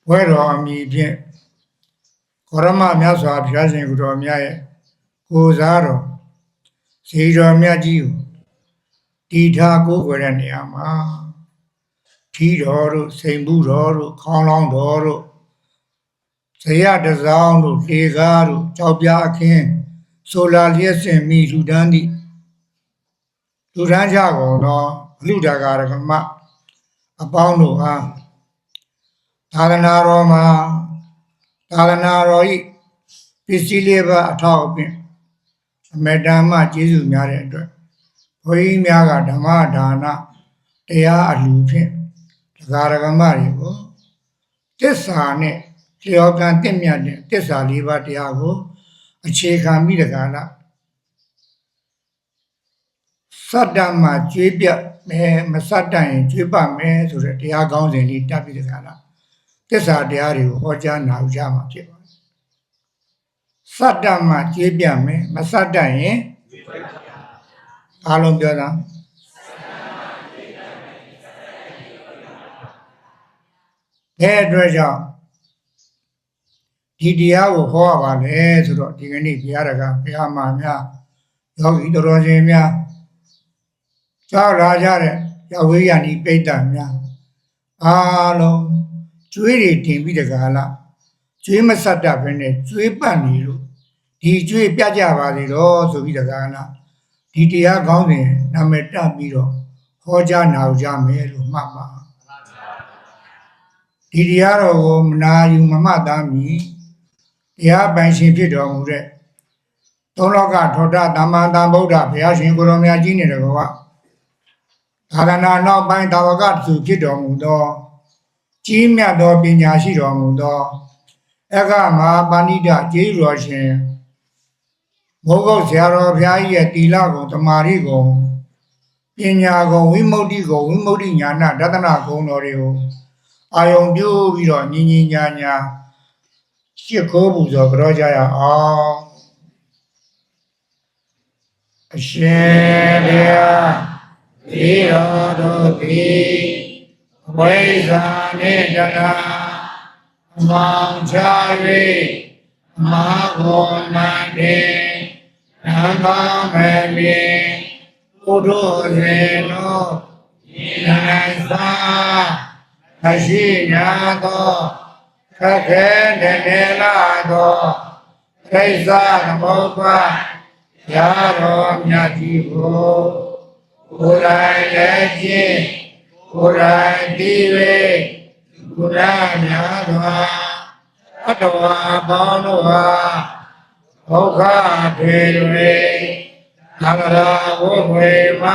ဝဲတော်အမည်ဖြင့်ကောရမမြတ်စွာဘုရားရှင်ကိုတော်မြတ်ရဲ့ကိုစားတော်ဇေတော်မြတ်ကြီးကိုတီထားကိုယ်ွယ်တဲ့နေရာမှာထီတော်တို့စိန်ဘူးတော်တို့ခေါင်းလောင်းတော်တို့ဇေယတစောင်းတို့လေကားတို့ကြောက်ပြအခင်းဆိုလာလျက်စင်မိလူတန်းသည့်လူတန်းကြကုန်သောလူတကာရကမအပေါင်းတို့ဟာသာသနာတော်မှာသာသနာတော်ဤပစ္စည်းလေးပါအထောက်အပံ့အမေတ္တာမှကျေးဇူးများတဲ့အတွက်ဘုန်းကြီးများကဓမ္မဒါနတရားအလှူဖြင့်တရားရကမတွေကိုသစ္စာနဲ့လျော်ကန်တင့်မြတ်တဲ့သစ္စာလေးပါးတရားကိုအခြေခံပြီးတကားလားစတ္တမှာကျွေးပြမယ်မစတ္တရင်ကျွေးပမယ်ဆိုတဲ့တရားကောင်းစဉ်လေးတက်ပြီးတကားလားသစ္စာတရားတွေကိုဟောကြားနာကြမှာဖြစ်ပါတယ်စတ္တမှာကျွေးပြမယ်မစတ္တရင်အားလုံးပြောတာတဲ့အတွက်ကြောင့်ဒီတရားကိုဟောရပါလေဆိုတော့ဒီကနေ့ဘုရားတကားဘုရားမှာများယောဂီတော်ရှင်များကြောက်လာကြတဲ့ရဝေးရဏီပိဋကများအားလုံးကျွေးတွေတင်ပြီးတကားလားကျွေးမစတ္တဘဲနဲ့ကျွေးပတ်နေလို့ဒီကျွေးပြကြပါစေတော့ဆိုပြီးတကားလားဒီတရားကောင်းစဉ်နာမည်တက်ပြီးတော့ဟောကြားနာကြမယ်လို့မှတ်ပါဒီတရားတော်ကိုမနာယူမမှတ်သားမီတရားပိုင်ရှင်ဖြစ်တော်မူတဲ့သုံးလောကထောတသမ္မာသမ္ဗုဒ္ဓဘုရားရှင်ကိုရောမြတ်ကြီးနေတယ်ကောသာသနာနောက်ပိုင်းသာဝကသူဖြစ်တော်မူသောကြီးမြတ်သောပညာရှိတော်မူသောအက္ခမဟာပဏိတကျေးဇူးတော်ရှင်မိုးကုတ်ဆရာတော်ဘုရားကြီးရဲ့တီလကုံတမာရီကုံပညာကုံဝိမု ക്തി ကုံဝိမု ക്തി ညာနာဒသနာကုံတော်တွေကိုအာယုံပြုပြီးတော့ညီညီညာညာရှစ်ခိုးပူဇော်ကြောကြရအောင်အရှင်ဘုရားဒီတော်တို့သည်ဝိဇ္ဇာနှင့်တရားအမောင်ချ၍မဟာဘုံမန္တေနံပါမေမြေဘုဒ္ဓဇေနောဉာဏ်သာအရှိညာသောခက်ခဲနေလာသောခိစ္စသမုပ္ပါရာတော်မြတ်ကြီးကိုကိုယ်တိုင်လည်းကျင့်ကိုယ်တိုင်သိ၍ကိုယ်တိုင်များစွာအတ္တဝါပေါင်းတို့ဟာဒုက္ခတွေတွေသံဃာဝိဝေမ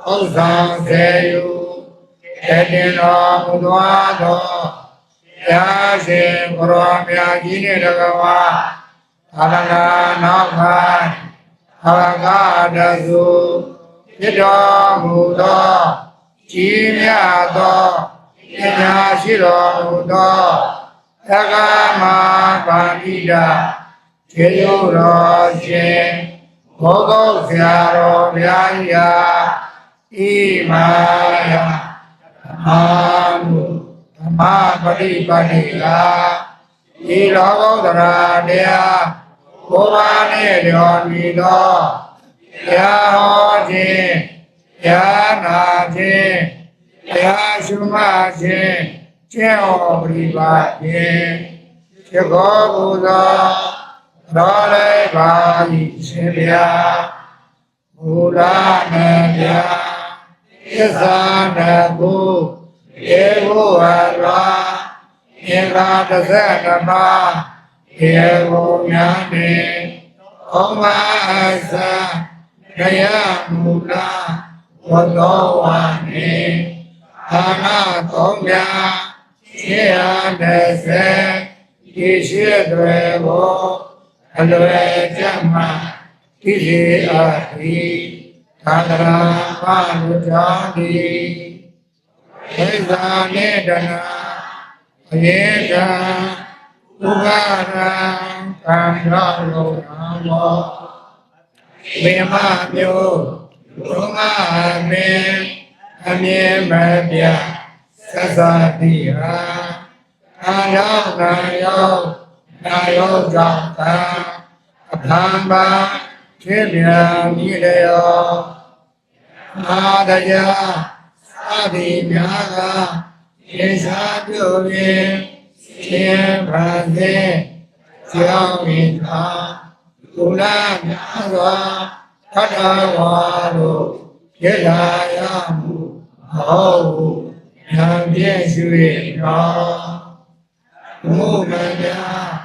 ဥစ္စာစေယူတည်တော်မူသောဘုရားရှင်ကိုရောမြတ်ကြီးနဲ့တကားဝါသာသနာနောက်ပိုင်းဘာဂတသုဖြစ်တော်မူသောကြီးမြတ်သောပညာရှိတော်မူသောသက္ကမဗန္တိတခြေရုံတော်ရှင်ဘောဂုတ်ဆရာတော်ဘုရားကြီးဣမာယအာနုဓမ္မပฏิပတ်တိကာဤလောကုတ္တရာတရားကိုယ်ပါနှင့်လျော်ညီသောတရားဟောခြင်းတရားနာခြင်းတရားရှုမှတ်ခြင်းကျင့်ဟောပရိပတ်ခြင်းဖြစ်ကောပူဇော်တော်လေးပါ၏ရှင်ဗျာဘုရားနဲ့ဗျာသစ္စာနဲ့ဘုယေဘုရားအင်္ဂါ30ပါးယေဘုများနေဩမသဒယမူလာဝတောဝါနေအာနာသုံးမြရှေ့အား30ဒီရှိတွေကိုအလွယ်ကြမှာတိစေအာတိသာသနာပါလူတော်ဒီဝိဇ္ဇာနေတနာအယေကံဥပါရံကံတော်လောမောမေမမျိုးဘုမမေအမြဲမပြသစ္စာတိဟာအ နာယောကြောင့်သာအဖန်ပါဖြစ်ပြန်မိလျောအာတရားအဒီများကယေသာပြုပြင်ရှင်ပါစေကြောင်းမိသာကုလများစွာထထဝါတို့ဖြစ်လာရမှုဟောဉာဏ်ပြည့်စုံတော်ဘုရား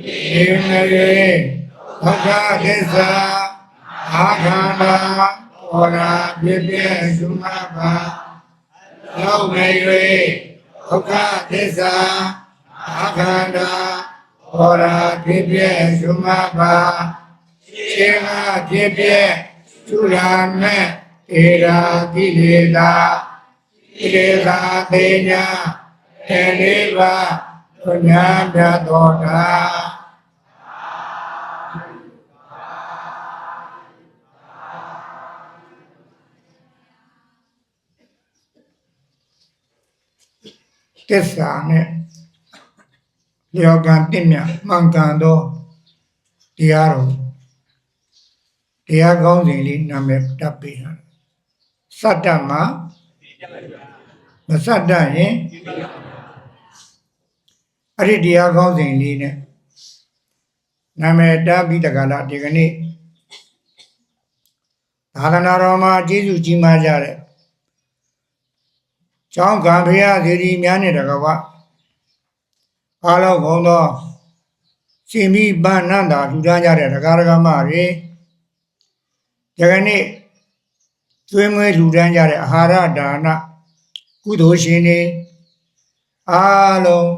ဒီမေဒုက္ခသစ္စာအခန္ဓာဘောရာဖြစ်ဖြစ်ရှုမှတ်ပါလောက်မေဒုက္ခသစ္စာအခန္ဓာဘောရာဖြစ်ဖြစ်ရှုမှတ်ပါရှင်ကဖြစ်ဖြစ်သူရာမဲ့ဧရာကိလေသာသေညာထေလေးပါဘုရားပြတော်တာသစ္စာနဲ့လျော်ကံတင့်မြတ်မှန်ကန်သောတရားတော်တရားကောင်းစဉ်လေးနာမည်တပ်ပေးတာစတ္တမှာမစတ္တရင်အဲ့ဒီတရားကောင်းစဉ်လေးနဲ့နာမည်တပ်ပြီးတကလားဒီကနေ့သာသနာတော်မှာကျေးဇူးကြီးမားကြတဲ့ကျောင်းကံဖရာသီရိများနဲ့တကဝအားလုံးကုန်သောရှင်မိပန်းနန္တာထူထမ်းကြတဲ့ဒကာဒကာမတွေဒီကနေ့ကျွေးမွေးထူထမ်းကြတဲ့အာဟာရဒါနကုသိုလ်ရှင်တွေအားလုံး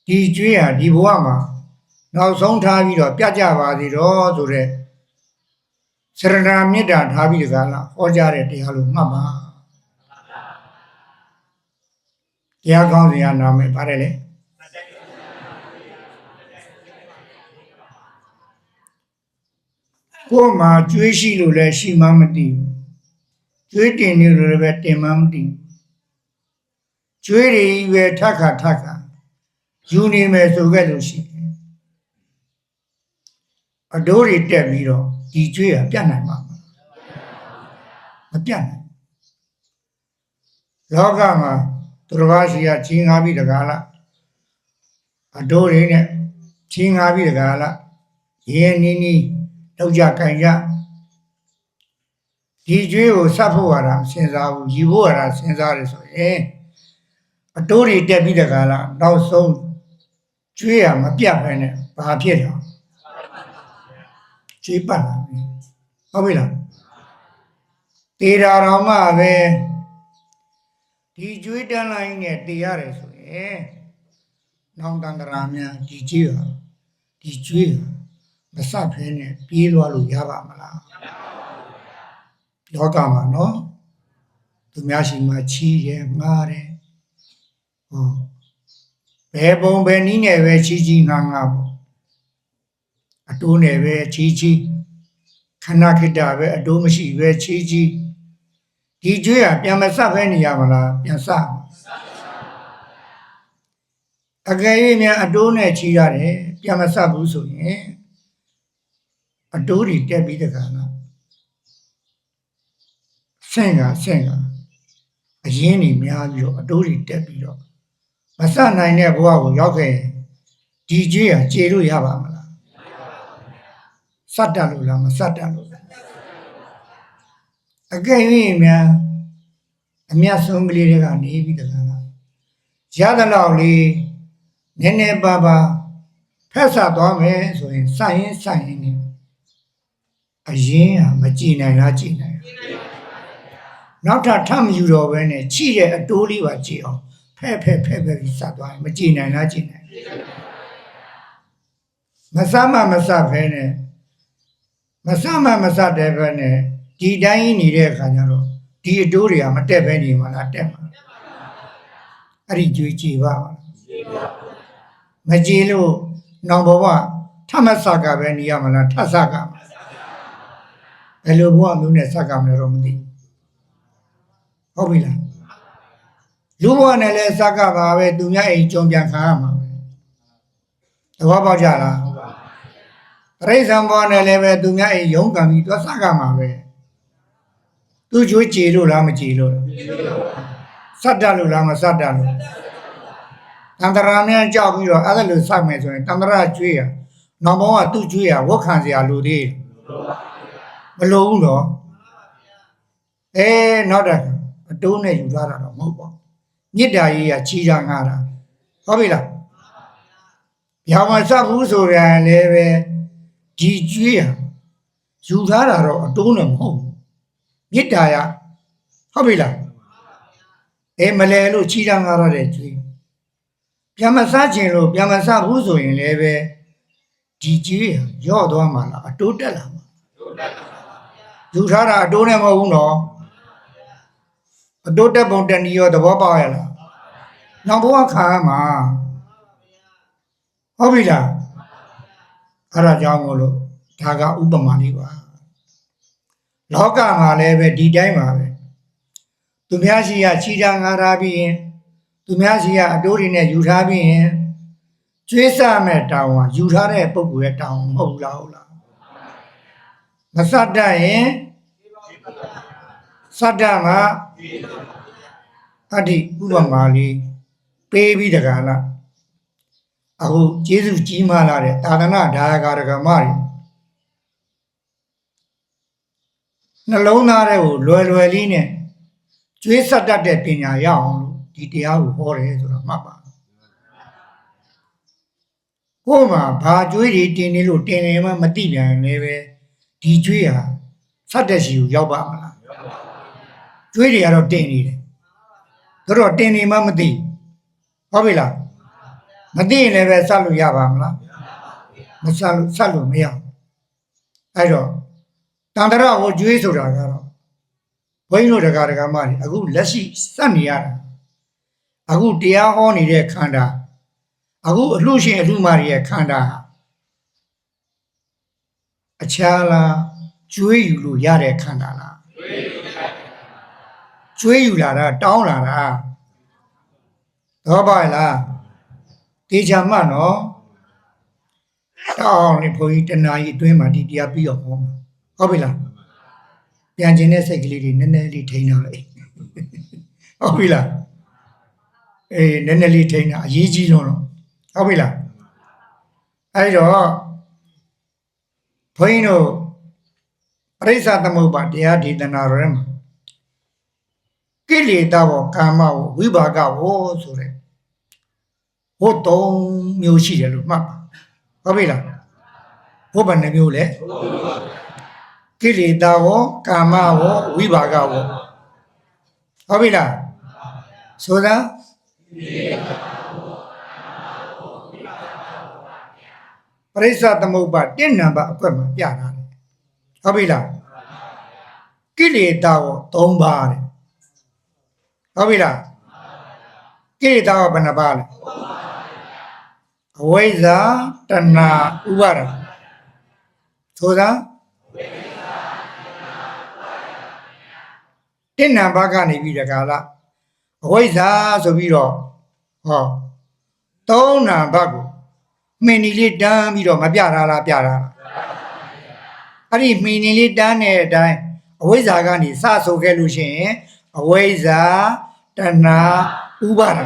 ဒီကျွေးဟာဒီဘဝမှာနောက်ဆုံးထားပြီးတော့ပြတ်ကြပါစေတော့ဆိုတဲ့စရဏမေတ္တာထားပြီးတကလားဟောကြားတဲ့တရားလို့မှတ်ပါတရားကောင်းစဉ်ကနာမည်ပါတယ်လေကိုယ်မှာကျွေးရှိလို့လည်းရှိမှမသိဘူးကျွေးတင်နေလို့လည်းပဲတင်မှမသိဘူးကျွေးတွေပဲထပ်ခါယူနေမယ်ဆိုခဲ့လို့ရှိရင်အတိုးတွေတက်ပြီးတော့ဒီကျွေးကပြတ်နိုင်မှာမပြတ်နိုင်လောကမှာသူတစ်ပါးရှိရချင်းငါပြီးတကားလားအတိုးတွေနဲ့ချင်းငါပြီးတကားလားရင်းနီးနီးလောက်ကြကြင်ကြဒီကျွေးကိုစပ်ဖို့ရတာစဉ်းစားဘူးယူဖို့ရတာစဉ်းစားတယ်ဆိုရင်အတိုးတွေတက်ပြီးတကားလားနောက်ဆုံးကျွေးရမပြတ်ဘဲနဲ့ဘာဖြစ်လဲကျွေးပတ်လာပြီဟုတ်ပြီလားတေတာတော်မှပဲဒီကျွေးတန်းလိုက်နဲ့တေရတယ်ဆိုရင်နောင်တန်တရာများဒီကျွေးမစဖဲနဲ့ပြေးသွားလို့ရပါမလားလောကမှာနော်သူများရှိမှချီးရဲငားတယ်ဟောဘယ်ပုံဘယ်နည်းနဲ့ပဲချီးငားပေါ့အတိုးနဲ့ပဲချီးခဏခိတ္တပဲအတိုးမရှိပဲချီးဒီကျွေးကပြန်မစဖဲနေရမလားပြန်စအကယ်၍များအတိုးနဲ့ချီးရတယ်ပြန်မစဘူးဆိုရင်အတိုးတွေတက်ပြီးတခါလားဆင့်ကအရင်းတွေများပြီးတော့အတိုးတွေတက်ပြီးတော့မစနိုင်တဲ့ဘဝကိုရောက်ခဲ့ရင်ဒီကျွေးကကျေလို့ရပါမလားစတ္တလို့လားမစတ္တလို့လားအကယ်၍များအမြတ်ဆုံးကလေးတွေကနေပြီးတခါလားရသလောက်လေးနည်းနည်းပါးပါးဖက်ဆသွားမယ်ဆိုရင်စိုက်ရင်နေအရင်ကမကြည်နိုင်လားကြည်နိုင် နောက်ထပ်မယူတော့ဘဲနဲ့ချိတဲ့အတိုးလေးပါကြည့်အောင်ဖဲ့ပြီးစသွားရင်မကြည့်နိုင်လားကြည့်နိုင်မစမစဖဲနဲ့မစတဲ့ဘဲနဲ့ဒီတိုင်းကြီးနေတဲ့အခါကျတော့ဒီအတိုးတွေကမတက်ဘဲနေမှာလားတက်မှာအဲ့ဒီကြွေးကြည်ပါမကြည်လို့နောင်ဘဝထမစကပဲနေရမလားထစကဘယ်လိုဘဝမျိုးနဲ့စကမလဲတော့မသိဟုတ်ပြီလားလူဘဝနဲ့လည်းစကပါပဲသူများအိမ်ကြုံပြန်ခံရမှာပဲသဘောပေါက်ကြလားပရိသံဘဝနဲ့လည်းပဲသူများအိမ်ရုံးကန်ပြီးသူစကမှာပဲသူကြွေးကြည်လို့လားမကြည်လို့စတ္တလို့လားမစတ္တလို့တန္တရာများကြောက်ပြီးတော့အဲ့ဒါလိုစမယ်ဆိုရင်တန္တရာကြွေးရနောက်ဘောကသူ့ကြွေးရဝတ်ခံစရာလိုသေးမလိုဘူးတော့နောက်တဲ့အတိုးနဲ့ယူထားတာတော့မဟုတ်ပါဘူးမြစ်တာကြီးကချီတာငါတာဟုတ်ပြီလားဗျာမစဘူးဆိုရင်လည်းပဲဒီကြွေးရယူထားတာတော့အတိုးနဲ့မဟုတ်ဘူးမြစ်တာရဟုတ်ပြီလားမလဲလို့ချီတာငါရတဲ့ကြွေးပြန်မစားခြင်းလို့ပြန်မစားဘူးဆိုရင်လည်းပဲဒီကြွေးရော့သွားမှာလားအတိုးတက်လာမှာယူထားတာအတိုးနဲ့မဟုတ်ဘူးနော်အတိုးတက်ပုံတက်နီးရောသဘောပေါက်ရလားနောက်ဘဝခါမှာဟုတ်ပြီလားအဲ့ဒါကြောင့်မို့လို့ဒါကဥပမာလေးပါလောကမှာလည်းပဲဒီတိုင်းပါပဲသူများရှိရချီတာငါထားပြီးရင်သူများရှိရအတိုးတွေနဲ့ယူထားပြီးရင်ကျွေးစမဲ့တောင်းဟာယူထားတဲ့ပုဂ္ဂိုလ်ရဲ့တောင်းမဟုတ်လားဟုတ်လားမစတတ်ရင်စတ္တမှာအတ္တိဥပမာလေးပေးပြီးတကလားအခုကျေးဇူးကြီးမားလာတဲ့သာသနာဒါယကာရကမတွေနှလုံးသားတွေကိုလွယ်လေးနဲ့ကျွေးဆက်တတ်တဲ့ပညာရအောင်လို့ဒီတရားကိုဟောတယ်ဆိုတော့မှတ်ပါကို့မှာဘာကျွေးတွေတင်နေလို့တင်နေမှမသိပြန်လည်းပဲဒီကျွေးဟာဆက်တဲ့ရှိကိုရောက်ပါမလားကျွေးတွေကတော့တင်နေတယ်တို့တင်နေမှမသိဟုတ်ပြီလားမသိရင်လည်းပဲဆက်လို့ရပါမလားမဆက်လို့မရအဲ့တော့တန္တရဟောကျွေးဆိုတာကတော့ဘုန်းကြီးတို့ဒကာမတွေအခုလက်ရှိစက်နေရတာအခုတရားဟောနေတဲ့ခန္ဓာအခုအလှရှင်အလှမာတွေရဲ့ခန္ဓာအခြားလားကျွေးယူလို့ရတဲ့ခန္ဓာလားကျွေးယူလာတာတောင်းလာတာတော့ပါလားတေချာမှနော်တောင်းနေဘုန်းကြီးတနာရီအတွင်းမှာဒီတရားပြီးတော့ဟောမှာဟုတ်ပြီလားပြန်ခြင်းတဲ့စိတ်ကလေးတွေနည်းနည်းလေးထိန်းထားလိုက်ဟုတ်ပြီလားနည်းနည်းလေးထိန်းတာအရေးကြီးတော့ဟုတ်ပြီလားအဲ့တော့ဘုန်းကြီးတို့ပရိစ္ဆသမုပ္ပါတရားဒေသနာရဲမှာကိလေသာဘောကာမဘောဝိပါကဘောဆိုတဲ့ဟိုသုံးမျိုးရှိတယ်လို့မှတ်ပါဟုတ်ပြီလားဘုဘယ်နှမျိုးလဲကိလေသာဘောကာမဘောဝိပါကဘောဟုတ်ပြီလားဆိုတာပရိစ္ဆသမုပ္ပါ1နံပါတ်အကွက်မှာပြထားတယ်ဟုတ်ပြီလားကိလေသာဘော3ပါးတဲ့ဟုတ်ပြီလားကိလေသာဘောဘယ်နှပါးလဲအဝိဇ္ဇာတဏှာဥပါဒဆိုတာ1နံပါတ်ကနေပြီးတခါလားအဝိဇ္ဇာဆိုပြီးတော့3နံပါတ်ကိုမှင်နီလေးတန်းပြီးတော့မပြထားလားပြထားလားအဲ့ဒီမှင်နီလေးတန်းတဲ့အတိုင်းအဝိဇ္ဇာကနေစဆိုခဲ့လို့ရှိရင်အဝိဇ္ဇာတဏှာဥပါဒ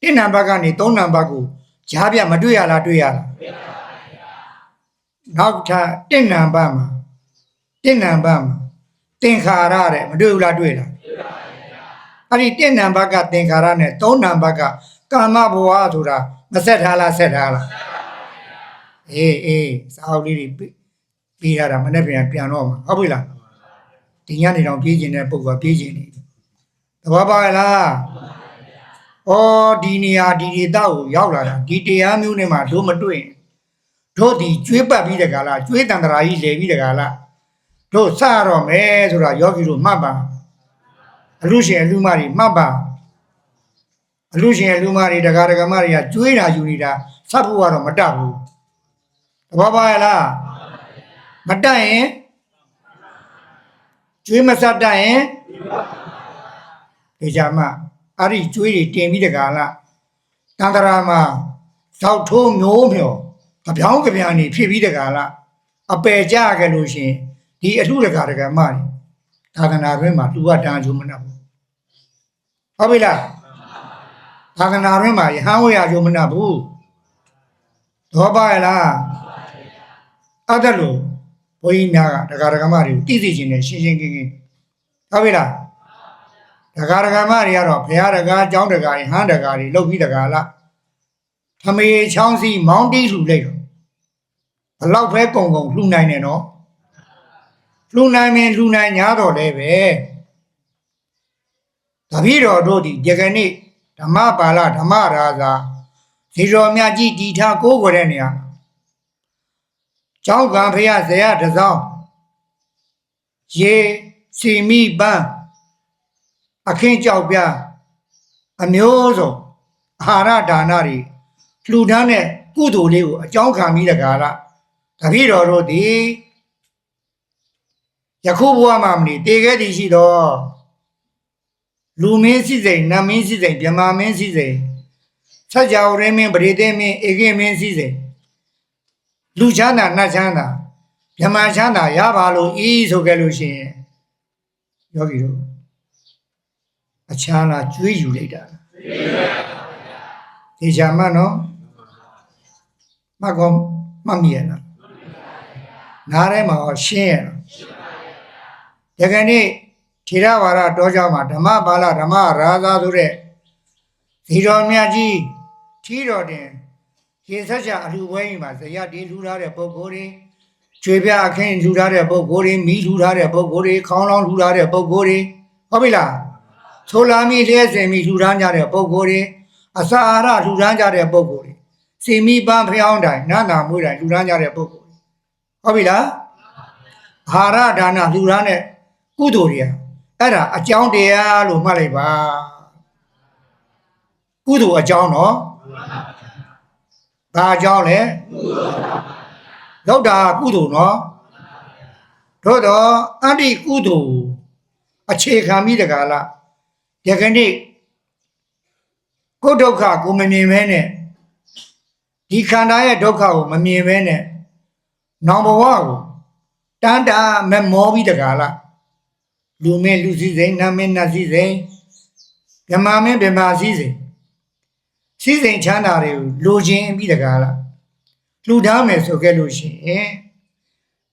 1နံပါတ်ကနေ3နံပါတ်ကိုဂျားပြမတွေ့ရလားတွေ့ရလားနောက်ထပ်1နံပါတ်မှာသင်္ခါရတဲ့မတွေ့ဘူးလားတွေ့လားအဲ့ဒီ1နံပါတ်ကသင်္ခါရနဲ့3နံပါတ်ကကာမဘဝဆိုတာမဆက်ထားလားဆက်ထားလားအေးစာအုပ်လေးတွေပြီးရတာမနေ့ပြန်တော့မှာဟုတ်ပြီလား ဒီညနေတော့ပြေးခြင်းတဲ့ပုဂ္ဂိုလ်ပြေးခြင်းနေသဘောပေါက်လားဩဒီနေရာဒီဒေသကိုရောက်လာတာဒီတရားမျိုးနဲ့မှတို့မတွေ့တို့ဒီကျွေးပတ်ပြီးတကလားကျွေးတန်တရာကြီးလေပြီးတကလားတို့စရတော့မယ်ဆိုတာယောဂီတို့မှတ်ပါအလူရှင်အလူမတွေမှတ်ပါအလူရှင်အလူမတွေတကားတကားမတွေကကျွေးတာယူနေတာစပ်ဖို့ကတော့မတတ်ဘူးသဘောပေါက်လားမတတ်ရင်ကျွေးမစတတ်ရင်ဒီကြမှာအဲ့ဒီကျွေးတွေတင်ပြီးတကားလားတန်တရာမှာဇောက်ထိုးမျိုးမျောကြပြောင်းကြပြန်နေဖြစ်ပြီးတကားလားအပယ်ကြခဲ့လို့ရှင်ဒီအထုတကားတကားမတွေသာသနာ့တွင်မှာသူကတန်းချိုးမနှက်ဘူးဟုတ်ပြီလားသာသနာ့တွင်မှာယဟန်ဝေရချိုးမနှက်ဘူးတော့ပါရဲ့လားအဲ့ဒါလို့ဘုန်းကြီးများကတကားတကားမတွေကိုသိသိချင်းနဲ့ရှင်းရှင်းကင်းကင်းဟုတ်ပြီလားတကားတကားမတွေကတော့ဘုရားတကားကျောင်းတကားဟန်းတကားတွေလုပ်ပြီးတကားလားထမေချောင်းစီမောင်းတီးလှူလိုက်တော့ဘလောက်ပဲကုံကုံလှူနိုင်တယ်နော်လှူနိုင်ရင်လှူနိုင်냐တော့လဲပဲတပည့်တော်တို့ဒီယကနေ့ဓမ္မပါဠဓမ္မရာဇာဇေတော်မြတ်ကြီးတီထားကိုးကွယ်တဲ့နေရာကျောင်းကံဖရဇေယတစောင်းရေစီမိပန်းအခင်းကြောက်ပြအမျိုးစုံအာဟာရဒါနတွေလှူဒန်းတဲ့ကုသိုလ်လေးကိုအကြောင်းခံပြီးတကားလားတပည့်တော်တို့ဒီယခုဘဝမှာမနေတည်ခဲ့သည်ရှိတော့လူမင်းစိစိန်နတ်မင်းစိစိန်ဗြဟ္မာမင်းစိစိန်စัจ java ရင်းမင်းပရိသေမင်းဧကိမင်းစိစိန်လူချမ်းသာနတ်ချမ်းသာဗြဟ္မာချမ်းသာရပါလို့ဤဆိုခဲ့လို့ရှိရင်ယောဂီတို့အချမ်းသာကျွေးယူလိုက်တာဒီချာမနော်မကောမမြင်လားနားထဲမှာရှင်းရလားယကနေ့ထေရဝါဒတောကြောင့်မှာဓမ္မပါဠဓမ္မရာဇာဆိုတဲ့ဇီတော်မြတ်ကြီးထီတော်တင်ရေဆက်ချအလှပွဲကြီးမှာဇယတေလှူထားတဲ့ပုဂ္ဂိုလ်တွေကျွေပြအခင်းလှူထားတဲ့ပုဂ္ဂိုလ်တွေမိလှူထားတဲ့ပုဂ္ဂိုလ်တွေခေါင်းလောင်းလှူထားတဲ့ပုဂ္ဂိုလ်တွေဟုတ်ပြီလားဆိုလာမိလျှက်စင်မိလှူထားကြတဲ့ပုဂ္ဂိုလ်တွေအစာအာဟာရလှူထားကြတဲ့ပုဂ္ဂိုလ်တွေစီမိပန်းဖျောင်းတိုင်နန္တာမွေးတိုင်လှူထားကြတဲ့ပုဂ္ဂိုလ်ဟုတ်ပြီလားအာဟာရဒါနလှူထားတဲ့ကုသိုလ်တွေအဲ့ဒါအကြောင်းတရားလို့မှတ်လိုက်ပါကုသိုလ်အကြောင်းနော်ဘာအကြောင်းလဲလောက်တာကုသိုလ်နော်တို့တော့အတ္တိကုသိုလ်အခြေခံပြီးတကားလားယကနေ့ကိုယ်ဒုက္ခကိုမမြင်ပဲနဲ့ဒီခန္ဓာရဲ့ဒုက္ခကိုမမြင်ပဲနဲ့နောင်ဘဝကိုတန်တာမမောပြီးတကားလားလူမင်းလူစည်းစိမ်နတ်မင်းနတ်စည်းစိမ်ဗြဟ္မာမင်းဗြဟ္မာစည်းစိမ်စည်းစိမ်ချမ်းသာတွေကိုလိုချင်ပြီးတကားလားလှူဒါန်းမယ်ဆိုခဲ့လို့ရှိရင်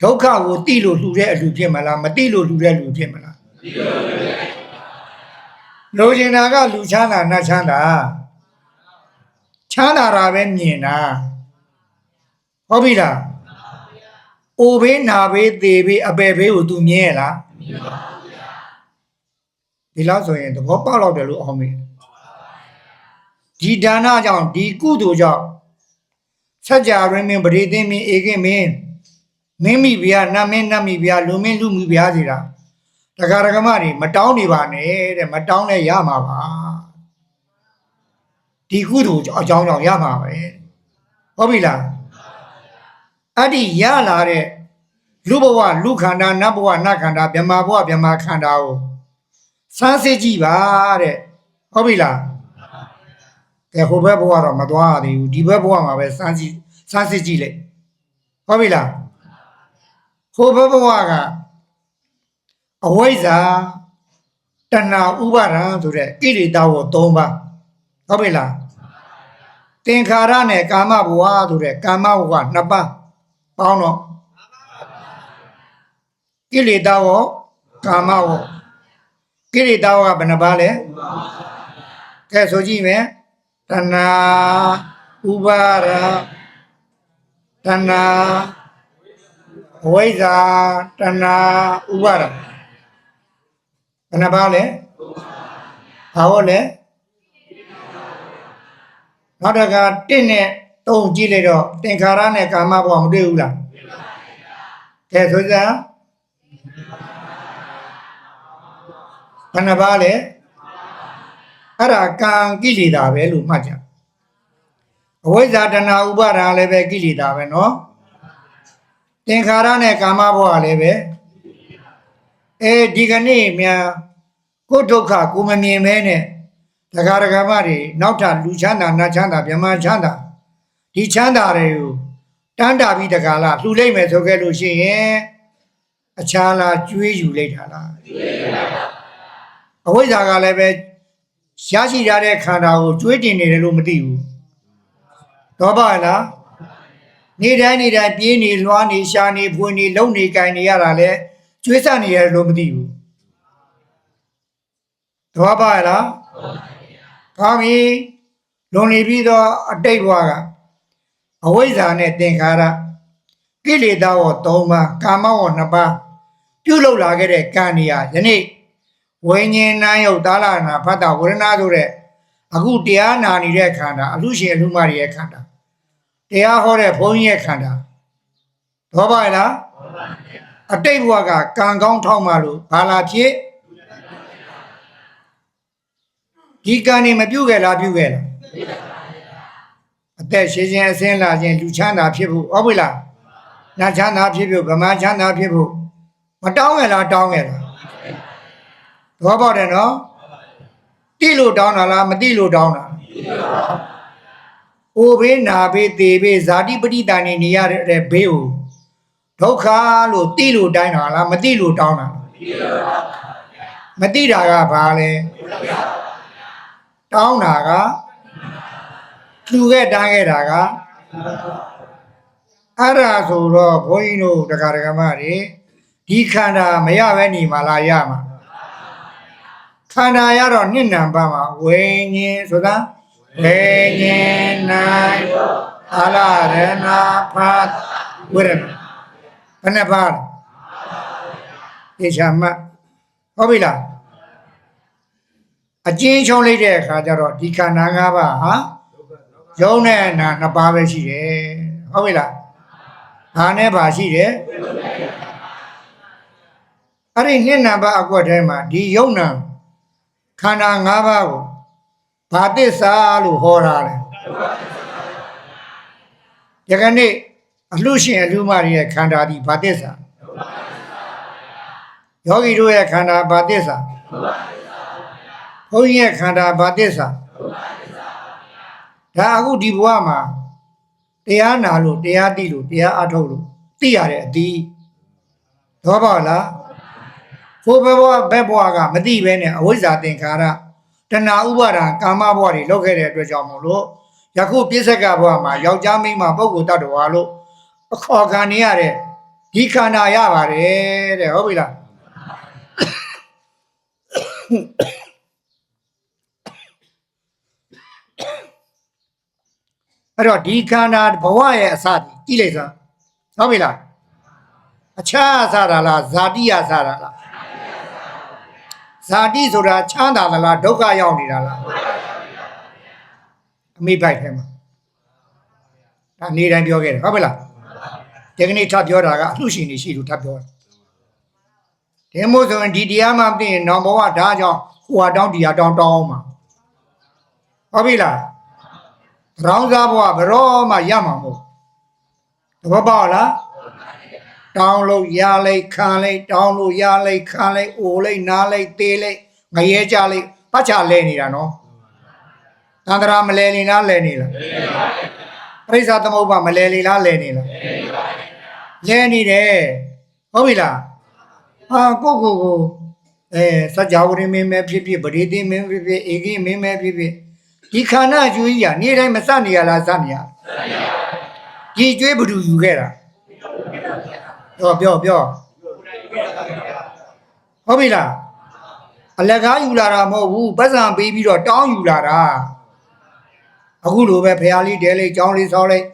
ဒုက္ခကိုတိလို့လှူတဲ့အလူဖြစ်မလားမတိလို့လှူတဲ့လူဖြစ်မလားလိုချင်တာကလူချမ်းသာနတ်ချမ်းသာချမ်းသာတာပဲမြင်တာဟုတ်ပြီလားအိုဘေးနာဘေးသေဘေးအပယ်ဘေးကို तू မြင်ရလားမြင်ပါဘူးဗျာဒီလောက်ဆိုရင်သဘောပေါက်တော့တယ်လို့အောင်မေးဒီဒါနကြောင့်ဒီကုသိုလ်ကြောင့်စัจ java ရင်းမင်းပရိသေမင်းဧကိမင်းမင်းမိဗျာနတ်မင်းနတ်မိဗျာလူမင်းလူမိဗျာစီတာတက္ကရာကမတွေမတောင်းနေပါနဲ့တဲ့မတောင်းလဲရမှာပါဒီကုသိုလ်အကြောင်းကြောင့်ရမှာပဲဟုတ်ပြီလားအဲ့ဒီရလာတဲ့လူဘဝလူခန္ဓာနတ်ဘဝနတ်ခန္ဓာဗြဟ္မာဘဝဗြဟ္မာခန္ဓာကိုစမ်းစစ်ကြည့်ပါတဲ့ဟုတ်ပြီလားကဲဟိုဘက်ဘဝတော့မသွားရသေးဘူးဒီဘက်ဘဝမှာပဲစမ်းစစ်ကြည့်လိုက်ဟုတ်ပြီလားဟိုဘက်ဘဝကအဝိဇ္ဇာတဏှာဥပါဒံဆိုတဲ့ကိလေသာကို၃ပါးဟုတ်ပြီလားသင်္ခါရနဲ့ကာမဘဝဆိုတဲ့ကာမဘဝ2ပါးပေါင်းတော့ကိလေသာရောကာမရောကိလေသာကဘယ်နှပါးလဲကဲဆိုကြည့်မယ်တဏှာဥပါဒံတဏှာအဝိဇ္ဇာတဏှာဥပါဒံ ဘယ်နှပါလဲဘာဟုတ်လဲနောက်တစ်ခါ1နဲ့3ကြည့်လိုက်တော့သင်္ခါရနဲ့ကာမဘဝမတွေ့ဘူးလားကဲဆိုကြဘယ်နှပါလဲအဲ့ဒါကံကိလေသာပဲလို့မှတ်ကြအဝိဇ္ဇာတဏှာဥပါဒာလည်းပဲကိလေသာပဲနော်သင်္ခါရနဲ့ကာမဘဝလည်းပဲဒီကနေ့များကိုဒုက္ခကိုမမြင်မဲနဲ့တရားဓမ္မတွေနောက်ထပ်လူချမ်းသာနတ်ချမ်းသာဗြဟ္မာချမ်းသာဒီချမ်းသာတွေကိုတန်းတာပြီးတကားလားလှူလိုက်မယ်ဆိုခဲ့လို့ရှိရင်အခြားလားကျွေးယူလိုက်တာလားကျွေးယူလိုက်ပါအဝိဇ္ဇာကလည်းပဲရရှိရတဲ့ခန္ဓာကိုကျွေးတင်နေတယ်လို့မသိဘူးတော့ပါလားနေတိုင်းပြေးနေလွှားနေရှာနေဖွေနေလုံနေကြိုင်နေရတာလဲကျွေးစနေရတယ်လို့မသိဘူးတော့ပါလားကောင်းပြီလွန်နေပြီးတော့အတိတ်ဘဝကအဝိဇ္ဇာနဲ့သင်္ခါရကိလေသာဝ3ပါးကာမဝ2ပါးပြုလုပ်လာခဲ့တဲ့ကံတွေဟာယနေ့ဝိညာဉ်နာယုတ်သာလနာဖတ်တာဝေဒနာဆိုတဲ့အခုတရားနာနေတဲ့ခန္ဓာအလူရှင်အလူမတွေရဲ့ခန္ဓာတရားဟောတဲ့ဘုန်းကြီးရဲ့ခန္ဓာတော့ပါလားအတိတ်ဘဝကကံကောင်းထောက်မှလို့ဘာလာဖြစ်ဒီကံနေမပြုတ်ခဲ့လားပြုတ်ခဲ့လားအသက်ရှင်ခြင်းအစင်းလာခြင်းလူချမ်းသာဖြစ်ဖို့ဟုတ်ပြီလားနတ်ချမ်းသာဖြစ်ဖို့ဗမာချမ်းသာဖြစ်ဖို့မတောင်းခဲ့လားတောင်းခဲ့လားတော့ပေါ့တယ်နော်တိလို့တောင်းတာလားမတိလို့တောင်းတာအိုဘေးနာဘေးသေဘေးဇာတိပဋိသန္ဓေနေရတဲ့ဘေးကိုဒုက္ခလို့တိလို့တိုင်းတာလားမတိလို့တောင်းတာမတိတာကဘာလဲတောင်းတာကလူခဲ့တန်းခဲ့တာကအဲ့ဒါဆိုတော့ဘုန်းကြီးတို့တရားဓမ္မတွေဒီခန္ဓာမရပဲနေမှာလားရမှာခန္ဓာရတော့နှစ်နံပါတ်မှာဝိညာဉ်ဆိုတာဝိညာဉ်နိုင်အာလရဏဖတ်ဝိရဏဘယ်နှပါးလဲေချာမဟုတ်ပြီလားအကျဉ်းချုံးလိုက်တဲ့အခါကျတော့ဒီခန္ဓာ၅ပါးဟာယုံနဲ့နာ2ပါးပဲရှိတယ်ဟုတ်ပြီလားဘာနဲ့ပါရှိတယ်အဲ့ဒီနှစ်နံပါတ်အကွက်ထဲမှာဒီယုံနာခန္ဓာ၅ပါးကိုဘာသစ္စာလို့ဟောတာလဲယကနေ့အလှရှင်အလှမတွေရဲ့ခန္ဓာဒီဘာသစ္စာယောဂီတို့ရဲ့ခန္ဓာဘာသစ္စာဘုန်းကြီးရဲ့ခန္ဓာဘာသစ္စာဒါအခုဒီဘဝမှာတရားနာလို့တရားသိလို့တရားအထုတ်လို့သိရတဲ့အသီးတော့ပါလားဘဘဘဘဘကမသိပဲနဲ့အဝိဇ္ဇာသင်္ခါရတဏှာဥပါဒံကာမဘဝတွေလောက်ခဲ့တဲ့အတွက်ကြောင့်မို့လို့ယခုပြစ္ဆကဘဝမှာယောက်ျားမိန်းမပုဂ္ဂိုလ်တ attva လို့အခေါ်ခံနေရတဲ့ဒီခန္ဓာရပါတယ်တဲ့ဟုတ်ပြီလားအဲ့တော့ဒီခန္ဓာဘဝရဲ့အစကြည့်လိုက်စမ်းဟုတ်ပြီလားအခြားအစတာလားဇာတိအစတာလားဇာတိဆိုတာချမ်းသာသလားဒုက္ခရောက်နေတာလားအမိပိုက်ထဲမှာဒါနေတိုင်းပြောခဲ့တယ်ဟုတ်ပြီလားဒီကနေ့ထပ်ပြောတာကအလှရှင်နေရှိလို့ထပ်ပြောတယ်ဒီမို့ဆိုရင်ဒီတရားမှမသိရင်နောင်ဘဝဒါကြောင့်ဟိုဟာတောင်းတရားတောင်းအောင်မှာဟုတ်ပြီလားရောင်းစားဘဝဘရောမှရမှာမဟုတ်တဘောပေါလားတောင်းလို့ရလိုက်ခံလိုက်တောင်းလို့ရလိုက်ခံလိုက်အိုလိုက်နားလိုက်သေးလိုက်ငရဲကြလိုက်ပတ်ချလဲနေတာနော်သန္တရာမလဲနေလားလဲနေလားပရိစ္ဆာသမုပ္ပါမလဲနေလားလဲနေလားလဲနေတယ်ဟုတ်ပြီလားဟာကိုစัจ java ရင်းမင်းပဲဖြစ်ဖြစ်ပရိသေမင်းဖြစ်ဖြစ်ဧကိမင်းပဲဖြစ်ဖြစ်ဒီခန္ဓာကျွေးကြီးကနေတိုင်းမစနေရလားစနေရဒီကျွေးဘသူယူခဲ့တာပြောဟုတ်ပြီလားအလကားယူလာတာမဟုတ်ဘူးပတ်စံပေးပြီးတော့တောင်းယူလာတာအခုလိုပဲဖះလေးတဲလေးကြောင်းလေးဆောင်းလိုက်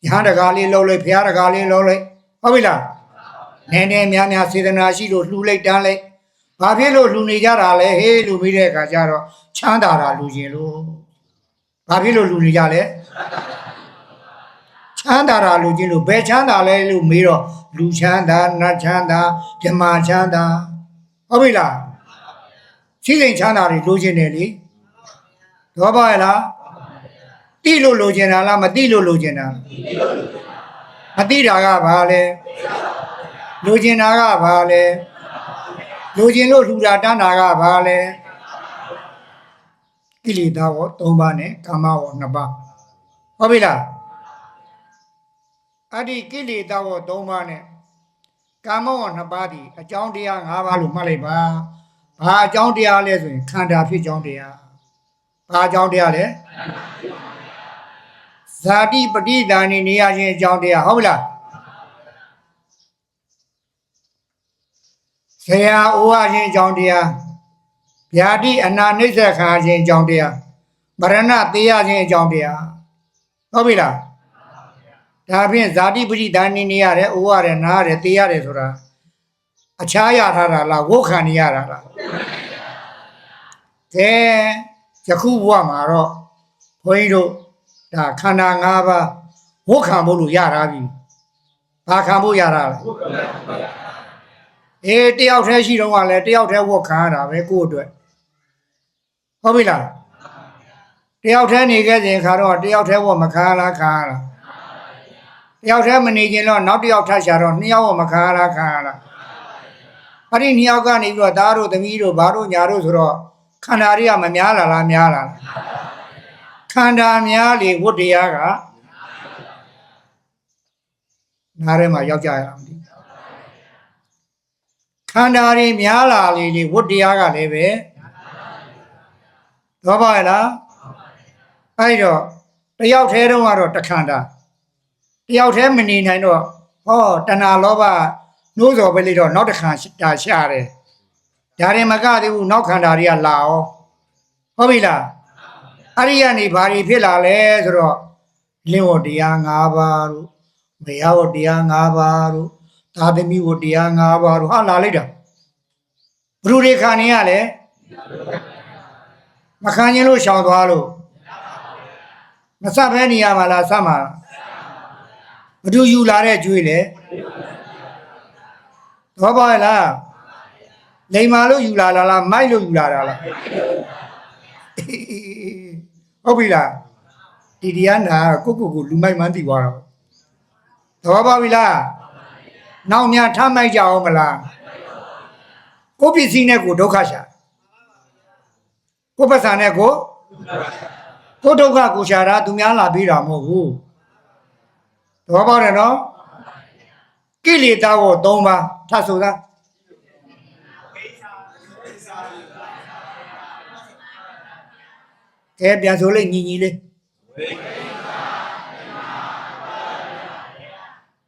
ရဟန်းတကားလေးလှုပ်လိုက်ဖះတကားလေးလှုပ်လိုက်ဟုတ်ပြီလားနည်းနည်းများများစေတနာရှိလို့လှူလိုက်တန်းလိုက်ဗ ဘာဖြစ်လို့လူနေကြတာလဲဟေးလူမိတဲ့အခါကျတော့ချမ်းသာတာလူချင်းလို့ဘာဖြစ်လို့လူနေကြလဲချမ်းသာတာလူချင်းလို့ဘယ်ချမ်းသာလဲလို့မေးတော့လူချမ်းသာနတ်ချမ်းသာဓမ္မချမ်းသာဟုတ်ပြီလားရှိစိမ်ချမ်းသာတွေလူချင်းတယ်လေတော့ပါရဲ့လားတိလို့လူချင်းတာလားမတိလို့လူချင်းတာမတိတာကဘာလဲလူချင်းတာကဘာလဲလူချင်းလို့လှူတာတန်းတာကဘာလဲကိလေသာဝ3ပါးနဲ့ကာမဝ2ပါးဟုတ်ပြီလားအဲ့ဒီကိလေသာဝ3ပါးနဲ့ကာမဝ2ပါးဒီအကြောင်းတရား5ပါးလို့မှတ်လိုက်ပါဘာအကြောင်းတရားလဲဆိုရင်ခန္ဓာဖြစ်ကြောင်းတရားဘာအကြောင်းတရားလဲဇာတိပဋိသန္ဓေနေရခြင်းအကြောင်းတရားဟုတ်ပြီလားဆရာအိုးရခြင်းအကြောင်းတရားဗျာတိအနာနှိစ္စခံခြင်းအကြောင်းတရားမရဏသေရခြင်းအကြောင်းတရားဟုတ်ပြီလားဒါဖြင့်ဇာတိပရိသန္တိနေရတယ်အိုးရတယ်နားရတယ်သေရတယ်ဆိုတာအခြားရထားတာလားဝုတ်ခံနေရတာလားကဲယခုဘဝမှာတော့ဘုန်းကြီးတို့ဒါခန္ဓာ၅ပါးဝုတ်ခံဖို့လို့ရတာပြီဘာခံဖို့ရတာလဲတယောက်တည်းရှိတော့ကလည်းတယောက်တည်းဝတ်ခံရတာပဲကိုယ့်အတွက်ဟုတ်ပြီလားတယောက်တည်းနေခဲ့စဉ်ခါတော့တယောက်တည်းဝတ်မခံရလားခံရလားတယောက်တည်းမနေခြင်းတော့နောက်တယောက်ထပ်ရှာတော့2ယောက်ဝတ်မခံရလားခံရလားအဲ့ဒီ2ယောက်ကနေပြီးတော့သားတို့သမီးတို့ဘာတို့ညာတို့ဆိုတော့ခန္ဓာတွေကမများလာလားများလာလားခန္ဓာများလေဝတ်တရားကနားထဲမှာရောက်ကြရအောင်ခန္ဓာတွေများလာလေဝတ်တရားကလည်းပဲတော့ပါလားအဲ့တော့တယောက်တည်းတော့ကတော့တခန္ဓာတယောက်တည်းမနေနိုင်တော့ဟောတဏှာလောဘနှိုးစော်ပဲလေတော့နောက်တစ်ခါရှာတယ်ဒါရင်မကသေးဘူးနောက်ခန္ဓာတွေကလာအောင်ဟုတ်ပြီလားအဲ့ဒီကနေဘာတွေဖြစ်လာလဲဆိုတော့လင်းဝတရား5ပါးတို့မယဝတရား5ပါးတို့သာသမီဝတရား5ပါးတို့ဟာလာလိုက်တာဘ누구တွေခံနေရလဲမခံရင်လို့ရှောင်သွားလို့မစပဲနေရမှာလားစမှာဘ누구ယူလာတဲ့ကျွေးလဲတော့ပါလားလိမ္မာလို့ယူလာလားမိုက်လို့ယူလာတာလားဟုတ်ပြီလားဒီတရားနာကိုလူမိုက်မှန်းသိသွားတော့တော့ပါပြီလားနောက်များထမိုက်ကြအောင်မလားကိုပစ္စည်းနဲ့ကိုဒုက္ခရှာကိုပစ္စာနဲ့ကိုဒုက္ခကိုရှာတာသူများလာပြီးတာမဟုတ်ဘူးတော့ပါတယ်နော်ကိလေသာကို3ပါးထပ်ဆိုသားကဲပြန်ဆိုလိုက်ညီလေး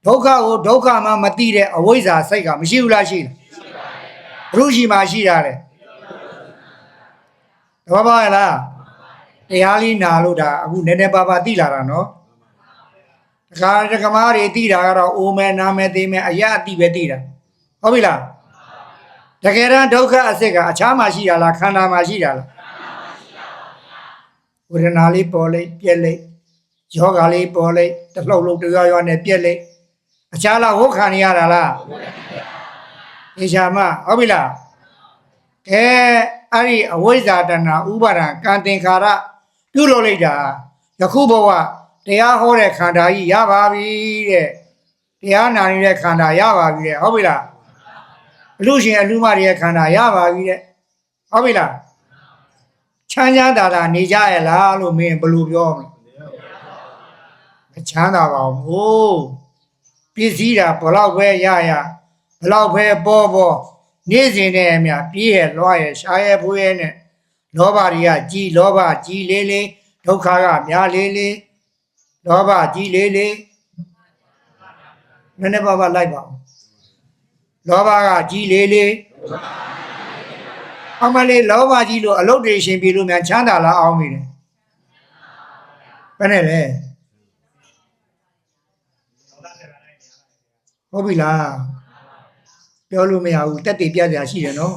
ဒုက္ခကိုဒုက္ခမှမသိတဲ့အဝိဇ္ဇာစိတ်ကမရှိဘူးလားရှိလားဘုရှိမှရှိတာလေတော့ပါလားတရားလေးနာလို့ဒါအခုနည်းနည်းပါးပါးသိလာတာနော်တခါတကမားတွေသိတာကတော့အိုမဲနာမဲသိမဲအရာအတိပဲသိတာဟုတ်ပြီလားတကယ်တမ်းဒုက္ခအစစ်ကအခြားမှာရှိတာလားခန္ဓာမှာရှိတာလားဝေဒနာလေးပေါ်လိုက်ပြက်လိုက်ယောဂလေးပေါ်လိုက်တလှုပ်လှုပ်တရွရွနဲ့ပြက်လိုက်အခြားလားဟုတ်ခံရတာလားအေရှာမဟုတ်ပြီလားကဲအဲ့ဒီအဝိဇ္ဇာတဏဥပါဒံကံသင်္ခါရပြုလုပ်လိုက်တာယခုဘဝတရားဟောတဲ့ခန္ဓာကြီးရပါပြီတဲ့တရားနာနေတဲ့ခန္ဓာရပါပြီတဲ့ဟုတ်ပြီလားအလူရှင်အလူမတွေရဲ့ခန္ဓာရပါပြီတဲ့ဟုတ်ပြီလားချမ်းချမ်းသာသာနေကြရဲ့လားလို့မင်းဘယ်လိုပြောမလဲမချမ်းသာပါဘူးပစ္စည်းတာဘလောက်ပဲရဘလောက်ပဲပေါ်နေ့စဉ်နဲ့အမျှပြည့်ရဲ့လွှားရဲ့ရှားရဲ့ဖွေးရဲ့နဲ့လောဘတွေကကြီးလောဘကြီးလေးဒုက္ခကများလေးလောဘကြီးလေးနည်းနည်းပါးလိုက်ပါဦးလောဘကကြီးလေးအမလေးလောဘကြီးလို့အလုတ်တွေရှင်ပြီလို့များချမ်းသာလားအောင်ပြီလေဘယ်နဲ့လဲဟုတ်ပြီလားပြောလို့မရဘူးတက်တည်ပြစရာရှိတယ်နော်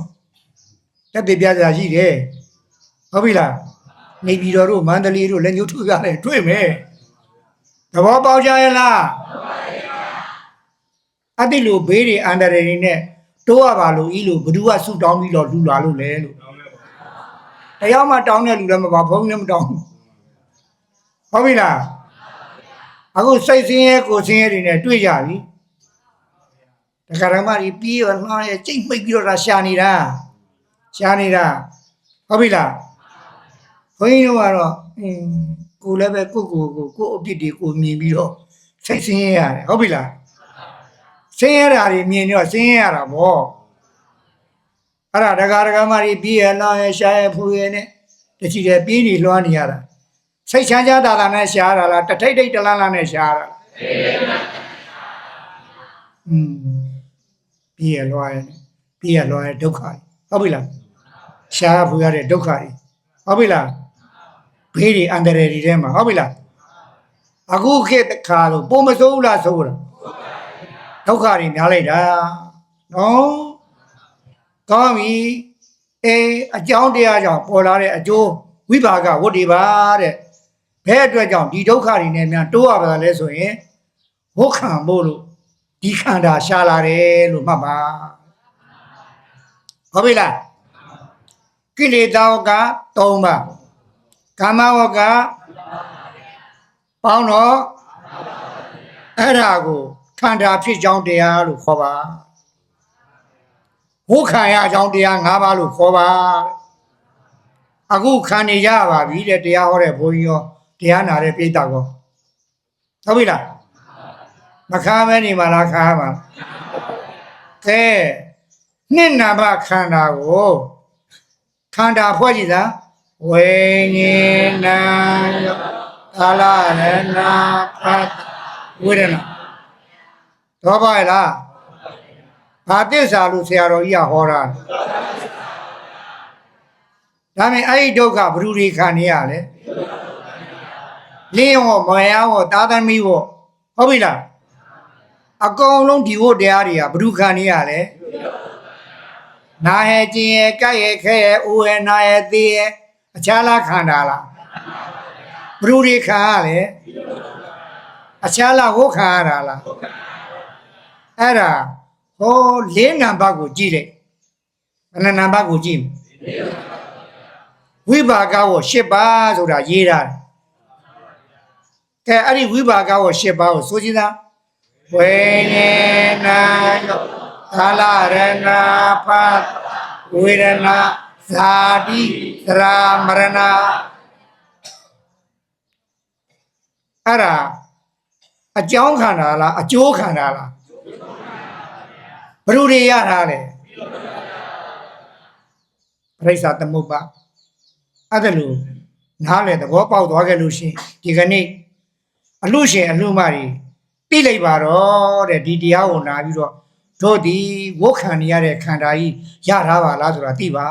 တက်တည်ပြစရာရှိတယ်ဟုတ်ပြီလားနေပြည်တော်တို့မန္တလေးတို့လက်ညှိုးထိုးရတယ်တွေ့မယ်သဘောပေါက်ကြရဲ့လားအဲ့ဒီလိုဘေးတွေအန္တရာယ်တွေနဲ့တိုးရပါလို့ဤလိုဘ누구ကဆူတောင်းပြီးတော့လူလာလို့လဲလို့တရားမှတောင်းတဲ့လူလည်းမပါဘုန်းကြီးလည်းမတောင်းဟုတ်ပြီလားအခုစိတ်ဆင်းရဲကိုယ်ဆင်းရဲတွေနဲ့တွေ့ကြပြီတခါတည်းမှဒီပြီးရနှောင်းရဲ့ကြိတ်မိတ်ပြီးတော့ရှာနေတာဟုတ်ပြီလားဘုန်းကြီးတို့ကတော့ကိုလည်းပဲကိုအပြစ်တွေကိုမြင်ပြီးတော့စိတ်ဆင်းရဲရတယ်ဟုတ်ပြီလားဆင်းရဲတာတွေမြင်တော့ဆင်းရဲရတာပေါ့အဲ့ဒါဒကာမတွေပြီးရနှောင်းရဲ့ရှာရဲ့ဖူရဲ့နဲ့တချီတဲ့ပြေးနေလွှမ်းနေရတာစိတ်ချမ်းသာနဲ့ရှားတာလားတထိတ်တလန်းနဲ့ရှားတာလားပြေးရလွှားရဲ့ဒုက္ခဟုတ်ပြီလားရှားဖူရတဲ့ဒုက္ခတွေဟုတ်ပြီလားဘေးတွေအန္တရာယ်တွေထဲမှာဟုတ်ပြီလားအခုခေတ်တစ်ခါလို့ပုံမစိုးဘူးလားဆိုးတာဒုက္ခတွေများလိုက်တာနော်ကောင်းပြီအကြောင်းတရားကြောင့်ပေါ်လာတဲ့အကျိုးဝိပါကဝတ္တိပါတဲ့ဘယ်အတွက်ကြောင့်ဒီဒုက္ခတွေနဲ့များတိုးရပါလဲဆိုရင်ဝတ်ခံဖို့လို့ဒီခန္ဓာရှာလာတယ်လို့မှတ်ပါဟုတ်ပြီလားကိလေသာဝက3ပါးကာမဝကပေါင်းတော့အဲ့ဒါကိုခန္ဓာဖြစ်ကြောင်းတရားလို့ခေါ်ပါဝတ်ခံရကြောင်းတရား5ပါးလို့ခေါ်ပါအခုခံနေရပါပြီတဲ့တရားဟောတဲ့ဘုန်းကြီးရောတရားနာတဲ့ပြိတ္တာကောဟုတ်ပြီလားမခါမဲနေမှာလားခါမှာကဲနှစ်နာမခန္ဓာကိုခန္ဓာဖွဲ့ကြည့်သားဝိညာဏကာလရဏဖတ်ဝေဒနာတော့ပါလားဘာသစ္စာလို့ဆရာတော်ကြီးကဟောတာဒါနဲ့အဲ့ဒီဒုက္ခဘယ်သူတွေခံနေရလဲလင်းရောမယားရောတာသမီးရောဟုတ်ပြီလားအကုန်လုံးဒီဝတ်တရားတွေကဘယ်သူခံနေရလဲနာဟဲကျင်ရဲ့ကြက်ရဲ့ခဲရဲ့အိုးရဲ့နာရဲ့သေးရဲ့အခြားလားခန္ဓာလားဘယ်သူတွေခံရလဲအခြားလားဟုတ်ခံရတာလားအဲ့ဒါဟော4နံပါတ်ကိုကြည့်လိုက်ဘယ်နံပါတ်ကိုကြည့်ဝိပါကဝ10ပါးဆိုတာရေးတာကဲအဲ့ဒီဝိပါကဝ10ပါးကိုဆိုကြည့်သားဝိညာဏကာလရဏဖတ်ဝေဒနာဇာတိသရမရဏအဲ့ဒါအကြောင်းခန္ဓာလားအကျိုးခန္ဓာလားဘယ်လိုတွေရထားလဲပရိစ္ဆာသမုပ္ပါအဲ့ဒါလို့နားလေသဘောပေါက်သွားခဲ့လို့ရှိရင်ဒီကနေ့အလူရှင်အလူမတွေသိလိုက်ပါတော့တဲ့ဒီတရားကိုနာပြီးတော့တို့ဒီဝတ်ခံနေရတဲ့ခန္ဓာကြီးရထားပါလားဆိုတာသိပါ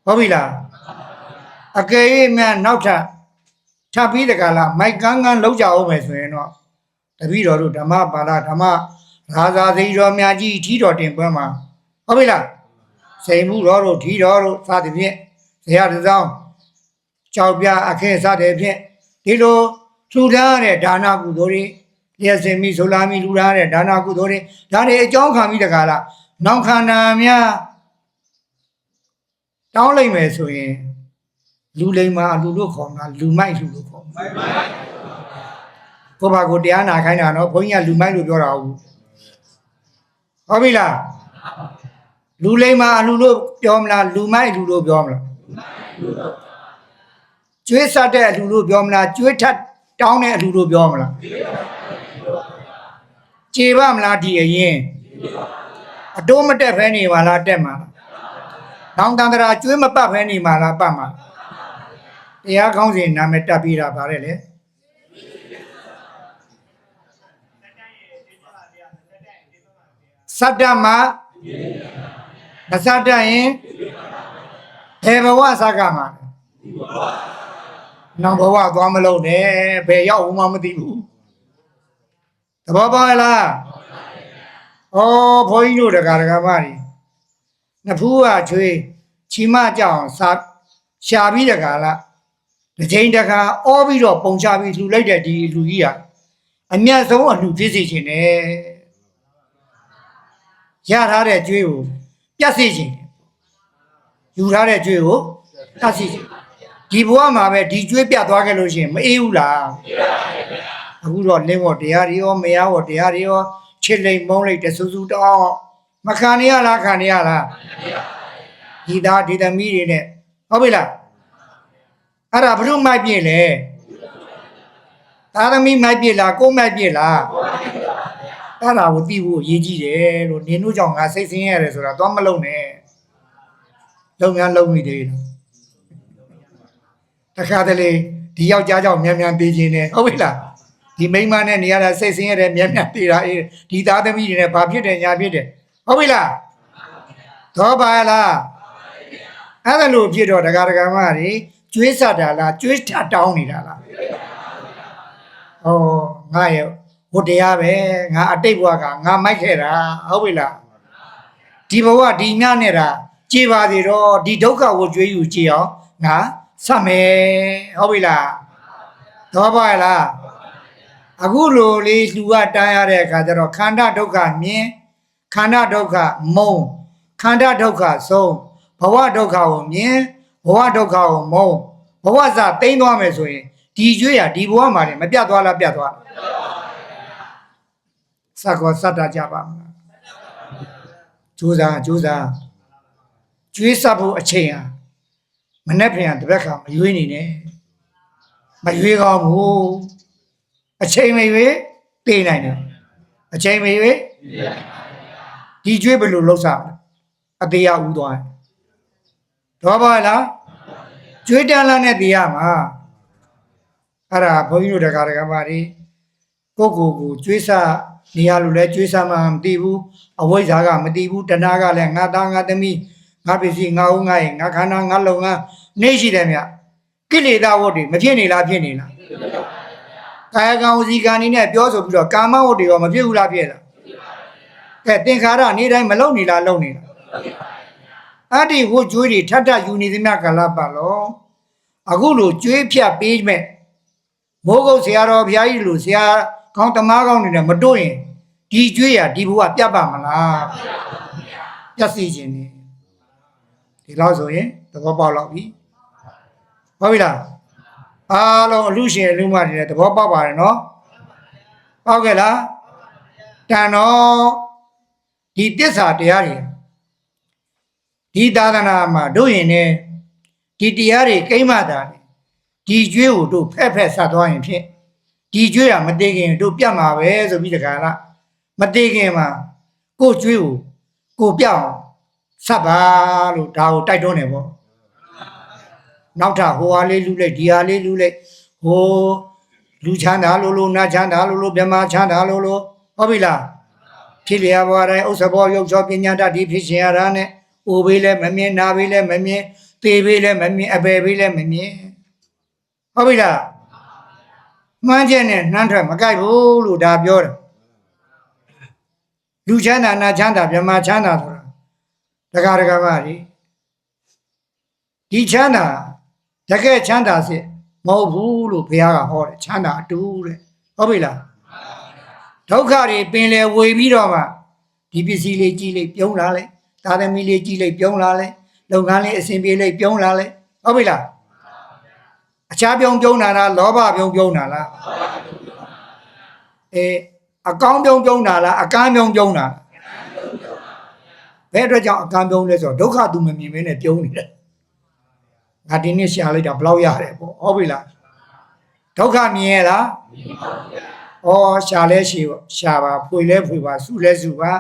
ဟုတ်ပြီလားအကယ်၍များနောက်ထပ်ပြီးတကလားမိုက်ကန်းလောက်ကြအောင်မယ်ဆိုရင်တော့တပည့်တော်တို့ဓမ္မပါဠဓမ္မရာဇာသိတော်မြတ်ကြီးထီတော်တင်ပွဲမှာဟုတ်ပြီလားစိန်မှုတော်တို့ထီတော်တို့စသဖြင့်ဇေယျတစောင်းကြောက်ပြအခဲစတဲ့ဖြင့်ဒီလိုထူထားတဲ့ဒါနကုသိုလ်တွေလျက်စင်မိဆိုလာမိထူထားတဲ့ဒါနကုသိုလ်တွေဒါတွေအကြောင်းခံပြီးတကလားနောက်ခန္ဓာများတောင်းလိုက်မယ်ဆိုရင်လူလိမ္မာလူလို့ခေါ်မှာလူမိုက်လူလို့ခေါ်မှာကိုဘာကိုတရားနာခိုင်းတာနော်ဘုန်းကြီးကလူမိုက်လို့ပြောတာဟုတ်ဟုတ်ပြီလားလူလိမ္မာလူလို့ပြောမလားလူမိုက်လူလို့ပြောမလားကျွေးဆက်တဲ့အလူလို့ပြောမလားကျွေးထက်တောင်းတဲ့အလူလို့ပြောမလားကြေပါမလားဒီအရင်အတိုးမတက်ဖဲနေပါလားတက်မှာနောင်တန်တရာကျွေးမပတ်ဖဲနေမှာလားပတ်မှာတရားကောင်းစဉ်နာမည်တက်ပြီးတာပါတယ်လေစတ္တမမစတ္တရင်ဘယ်ဘဝစကားမှာနောင်ဘဝသွားမလို့နဲ့ဘယ်ရောက်မှမသိဘူးသဘောပေါက်လားဩဘုန်းကြီးတို့ဒကာမကြီး နဖူးကချွေးချီမကြောင်စာရှာပြီးတခါလားတစ်ချိန်တခါအောပြီးတော့ပုံချပြီးလှူလိုက်တဲ့ဒီလူကြီးကအမျက်ဆုံးအလှူဖြစ်စေခြင်းနဲ့ရထားတဲ့ကျွေးကိုပြတ်စေခြင်းယူထားတဲ့ကျွေးကိုတတ်စေခြင်းဒီဘဝမှာပဲဒီကျွေးပြတ်သွားခဲ့လို့ရှိရင်မအေးဘူးလားအခုတော့လင်းဝတရားတွေရောမရဝတရားတွေရောချစ်လိမ်မုန်းလိမ်တဆူဆူတောင်းမခံရလားခံရလားဒီသားဒီသမီးတွေနဲ့ဟုတ်ပြီလားအဲ့ဒါဘုရုမိုက်ပြည့်လေသားသမီးမိုက်ပြည့်လားကိုမိုက်ပြည့်လားအဲ့ဒါကိုသိဖို့အရေးကြီးတယ်လို့နင်တို့ကြောင့်ငါစိတ်ဆင်းရတယ်ဆိုတာသွားမလုံးနဲ့လုံများလုံးမိသေးတယ်တခါတလေဒီယောက်ျားကြောင့်မြန်မြန်ပြေးခြင်းနဲ့ဟုတ်ပြီလားဒီမိန်းမနဲ့နေရတာစိတ်ဆင်းရဲတယ်မြန်မြန်ပြေးတာအေးဒီသားသမီးတွေနဲ့ဘာဖြစ်တယ်ညာဖြစ်တယ်ဟုတ်ပြီလားတော့ပါလားအဲ့ဒါလို့ဖြစ်တော့ဒကာဒကာမတွေကျွေးဆက်တာလားကျွေးထတောင်းနေတာလားဩငါရဲ့ဟိုတရားပဲငါအတိတ်ဘဝကငါမိုက်ခဲ့တာဟုတ်ပြီလားဒီဘဝဒီညနဲ့တာကြည်ပါသေးတော့ဒီဒုက္ခကိုကြွေးယူကြည့်အောင်ငါဆက်မယ်ဟုတ်ပြီလားတော့ပါလားအခုလိုလေးလူကတန်းရတဲ့အခါကျတော့ခန္ဓာဒုက္ခမြင်ခန္ဓာဒုက္ခမုံခန္ဓာဒုက္ခဆုံးဘဝဒုက္ခကိုမြင်ဘဝဒုက္ခကိုမုံဘဝစတိမ့်သွားမယ်ဆိုရင်ဒီကျွေးရဒီဘဝမှာလည်းမပြတ်သွားလားပြတ်သွားစကောစတ္တကြပါမလားကြိုးစားကျွေးဆက်ဖို့အချိန်ဟာမနဲ့ပြန်တပတ်ခါမရွေးနေနဲ့မရွေးကောင်းဘူးအချိန်မရွေးပြေးနိုင်တယ်အချိန်မရွေးဒီကျွေးဘယ်လိုလှုပ်စားအသေးရဥသွားတော့ပါလားကျွေးတန်းလာနဲ့တရားမှာအဲ့ဒါဘုန်းကြီးတို့တရားမတွေကိုကျွေးစားနေရလို့လဲကျွေးစားမှမသိဘူးအဝိဇ္ဇာကမသိဘူးတဏှာကလည်းငါသားငါသမီးငါပစ္စည်းငါဦးငါရဲ့ငါခန္ဓာငါလုံငါနေရှိတယ်မြကိလေသာဝတ္တွေမဖြစ်နေလားဖြစ်နေလားကာယကံဝစီကံနေနဲ့ပြောဆိုပြီးတော့ကာမဝတ္တွေရောမဖြစ်ဘူးလားဖြစ်လားကဲသင်္ခါရနေ့တိုင်းမလုံနေလားလုံနေလားအဲ့ဒီဝတ်ကြွေးတွေထပ်ယူနေသမျှကာလပတ်လုံးအခုလိုကြွေးဖြတ်ပေးမဲ့မိုးကုတ်ဆရာတော်ဘုရားကြီးလိုဆရာကောင်းတမားကောင်းနေတယ်မတို့ရင်ဒီကြွေးရဒီဘဝပြတ်ပါမလားပြတ်စီခြင်းနေဒီလောက်ဆိုရင်သဘောပေါက်တော့ပြီဟုတ်ပြီလားအားလုံးအလူရှင်အလူမတွေနဲ့သဘောပေါက်ပါတယ်နော်ပေါက်ခဲ့လားတန်တော့ဒီတစ္ဆာတရားတွေဒီသာသနာမှာတို့ရင်ねဒီတရားတွေကိမ့်မှတာဒီကျွေးကိုတို့ဖက်ဆက်သွားရင်ဖြစ်ဒီကျွေးကမတည်ခင်တို့ပြတ်မှာပဲဆိုပြီးတခါလားမတည်ခင်မှာကိုကျွေးကိုပြောင်းဆက်ပါလို့ဒါကိုတိုက်တွန်းနေပေါ့နောက်ထပ်ဟိုဟာလေးလူလိုက်ဒီဟာလေးလူလိုက်ဟိုလူချမ်းသာလို့နတ်ချမ်းသာလို့မြမချမ်းသာလို့ဟုတ်ပြီလားဖြစ်လျာဘွားတိုင်းဥစ္စာဘောရုပ်ချောပညာတတ်ဒီဖြစ်ရှင်ရတာနဲ့အိုဘေးလည်းမမြင်နာဘေးလည်းမမြင်သေဘေးလည်းမမြင်အပေဘေးလည်းမမြင်ဟုတ်ပြီလားမှန်းချက်နဲ့နှမ်းထွက်မကြိုက်ဘူးလို့ဒါပြောတယ်လူချမ်းသာနတ်ချမ်းသာမြမချမ်းသာဆိုတာဒကာမကြီးဒီချမ်းသာတကယ်ချမ်းသာစစ်မဟုတ်ဘူးလို့ဘုရားကဟောတယ်ချမ်းသာအတူတဲ့ဟုတ်ပြီလားဒုက္ခတွေပင်လေဝေပြီးတော့မှဒီပစ္စည်းလေးကြီးလေးပြုံးလာလိုက်သာသမီလေးကြီးလေးပြုံးလာလိုက်လုပ်ငန်းလေးအစဉ်ပြေလေးပြုံးလာလိုက်ဟုတ်ပြီလားအခြားပြုံးတာလားလောဘပြုံးတာလားအကောင်းပြုံးတာလားအကမ်းပြုံးတာဘယ်အတွက်ကြောင့်အကမ်းပြုံးလဲဆိုတော့ဒုက္ခသူမမြင်မင်းနဲ့ပြုံးနေတယ်ငါဒီနေ့ရှာလိုက်တာဘလောက်ရတယ်ပေါ့ဟုတ်ပြီလားဒုက္ခမြင်ရလားဩရှာလဲရှာပါဖွေလဲဖွေပါစုလဲစုပါ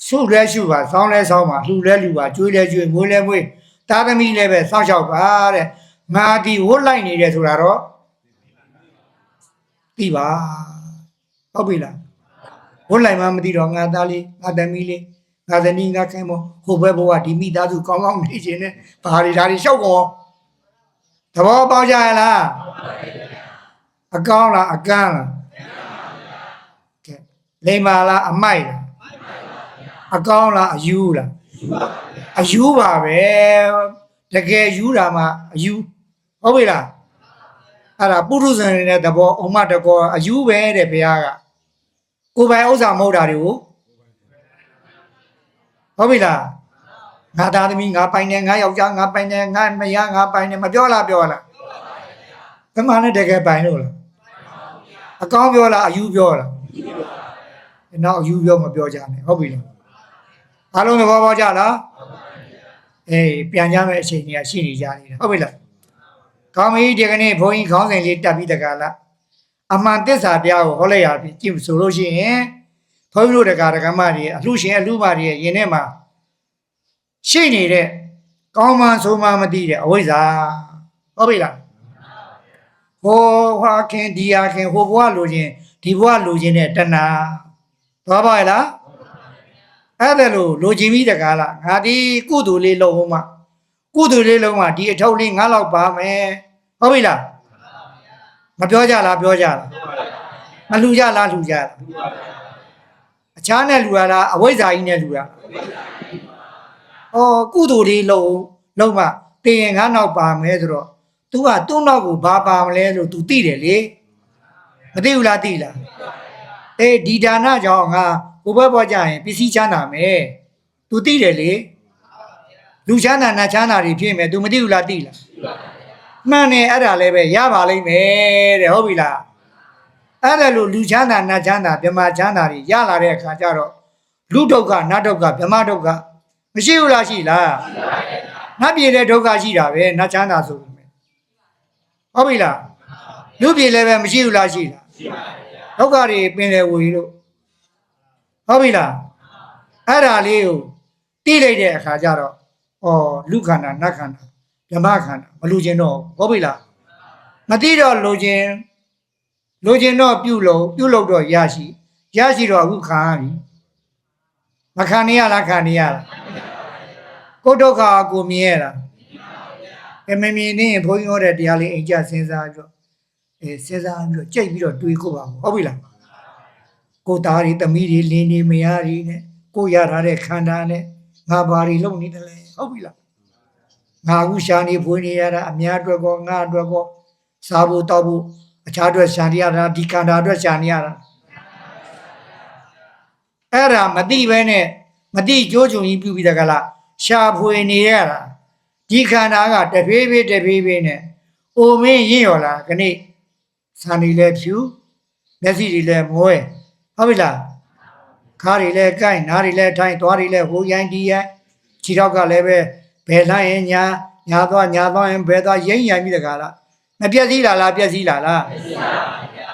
စုလဲစုပါစောင်းလဲစောင်းပါလှူလဲလှူပါကျွေးလဲကျွေးမွေးလဲမွေးသားသမီးလည်းပဲစောင့်ရှောက်ပါတဲ့ငါဒီဝတ်လိုက်နေတယ်ဆိုတာတော့သိပါဟုတ်ပြီလားဝတ်လိုက်မှမသိတော့ငါသားလေးငါသမီးလေးငါဇနီးငါခိုင်မဟိုဘက်ဘဝဒီမိသားစုကောင်းကောင်းနေခြင်းနဲ့ဘာတွေဒါတွေရှောက်ကုန်သဘောပေါက်ကြရလားအကောင်းလားအကန်းလားကဲလိမ္မာလားအမိုက်လားအကောင်းလားအယူလား အယူပါပဲတကယ်ယူတာမှအယူဟုတ်ပြီလားအဲ့ဒါပုရုဇဉ်တဲ့သဘောအုံမတကောအယူပဲတဲ့ဘုရားကကိုယ်ပိုင်ဥစ္စာမဟုတ်တာတွေကိုဟုတ်ပြီလားငါသားသမီးငါပိုင်တယ်ငါယောက်ျားငါပိုင်တယ်ငါမယားငါပိုင်တယ်မပြောလားဘယ်မှာလဲတကယ်ပိုင်လို့လားအကောင်းပြောလားအယူပြောလားနောက်အယူပြောမပြောကြနဲ့ဟုတ်ပြီလားအားလုံးသဘောပေါက်ကြလားအေးပြန်ကြမယ့်အချိန်ကြီးရှိနေကြနေတာဟုတ်ပြီလားကောင်းပြီဒီကနေ့ဘုန်းကြီးခေါင်းစဉ်လေးတက်ပြီးတကလားအမှန်သစ္စာတရားကိုဟောလိုက်ရပြီကြည့်ဆိုလို့ရှိရင်ဘုန်းကြီးတို့တက္ကမတွေအလှရှင်အလှမတွေရဲ့ယင်ထဲမှာရှိနေတဲ့ကောင်းမှန်ဆိုမှမသိတဲ့အဝိဇ္ဇာဟုတ်ပြီလားဟိုဟာခင်ဒီဟာခင်ဟိုဘဝလိုချင်ဒီဘဝလိုချင်တဲ့တဏှာသွားပါရဲ့လားအဲ့ဒါလိုချင်ပြီးတကားလားငါဒီကုသိုလ်လေးလုပ်ဦးမှကုသိုလ်လေးလုပ်မှဒီအထုပ်လေးငါလောက်ပါမယ်ဟုတ်ပြီလားမပြောကြလားပြောကြလားမလှူကြလားလှူကြလားအခြားနဲ့လှူရလားအဝိဇ္ဇာကြီးနဲ့လှူရကုသိုလ်လေးလုပ်မှတင်ရင်ငါနောက်ပါမယ်ဆိုတော့ तू ကသူ့နောက်ကိုဘာပါမလဲလို့ तू သိတယ်လေမသိဘူးလားသိလားဒီဒါနကြောင့်ငါဘိုးဘွားပွားကြရင်ပစ္စည်းချမ်းသာမယ် तू သိတယ်လေလူချမ်းသာနတ်ချမ်းသာတွေဖြစ်မယ် तू မသိဘူးလားသိလားမှန်တယ်အဲ့ဒါလည်းပဲရပါလိမ့်မယ်တဲ့ဟုတ်ပြီလားအဲ့ဒါလို့လူချမ်းသာနတ်ချမ်းသာဗြဟ္မာချမ်းသာတွေရလာတဲ့အခါကျတော့လူဒုက္ခနတ်ဒုက္ခဗြဟ္မာဒုက္ခမရှိဘူးလားရှိလားနတ်ပြည်တဲ့ဒုက္ခရှိတာပဲနတ်ချမ်းသာဆိုပြီးဟုတ်ပြီလားလူပြည်လည်းပဲမရှိဘူးလားရှိလားဒုက္ခတွေပင်လေဝေလို့ဟုတ်ပြီလားအဲ့ဒါလေးကိုတိလိုက်တဲ့အခါကျတော့လူခန္ဓာနတ်ခန္ဓာဗြဟ္မာခန္ဓာမလူကျင်တော့ဟုတ်ပြီလားမသိတော့လူကျင်တော့ပြုလုပ်တော့ရရှိတော့အခုခံရပြီမခံနေရလားခံနေရလားကိုဒုက္ခကိုမြင်ရလားမမြင်နေရင်ဘုန်းကြီးဟောတဲ့တရားလေးအိမ်ကျစဉ်းစားပြီးတော့စဉ်းစားပြီးတော့ကြိတ်ပြီးတော့တွေးခုပါဟုတ်ပြီလားကိုသားတွေသမီးတွေလင်းနေမယားတွေနဲ့ကိုရထားတဲ့ခန္ဓာနဲ့ငါဘာတွေလုပ်နေတယ်လဲဟုတ်ပြီလားငါအခုရှာနေဖွေးနေရတာအများအတွက်ကောငါအတွက်ကောစားဖို့တောက်ဖို့အခြားအတွက်ရှာနေရတာဒီခန္ဓာအတွက်ရှာနေရတာအဲ့ဒါမသိပဲနဲ့မသိကြိုးကြုံကြီးပြုပြီးတကလားရှာဖွေနေရတာဒီခန္ဓာကတဖြည်းဖြည်းနဲ့အိုမင်းရင့်ရော်လာခဏစံတွေလည်းဖြူမျက်စိတွေလည်းမွဲဟုတ်ပြီလားခါးတွေလည်းကိုက်နားတွေလည်းထိုင်သွားတွေလည်းဟိုရိုင်းဒီရိုင်းခြေထောက်ကလည်းပဲဘယ်လှမ်းရင်ညာသွားရင်ဘယ်သွားရိမ့်ရိုင်းပြီးတကားလားမပြည့်စည်လားပြည့်စည်လားပြည့်စည်ပါဗျာ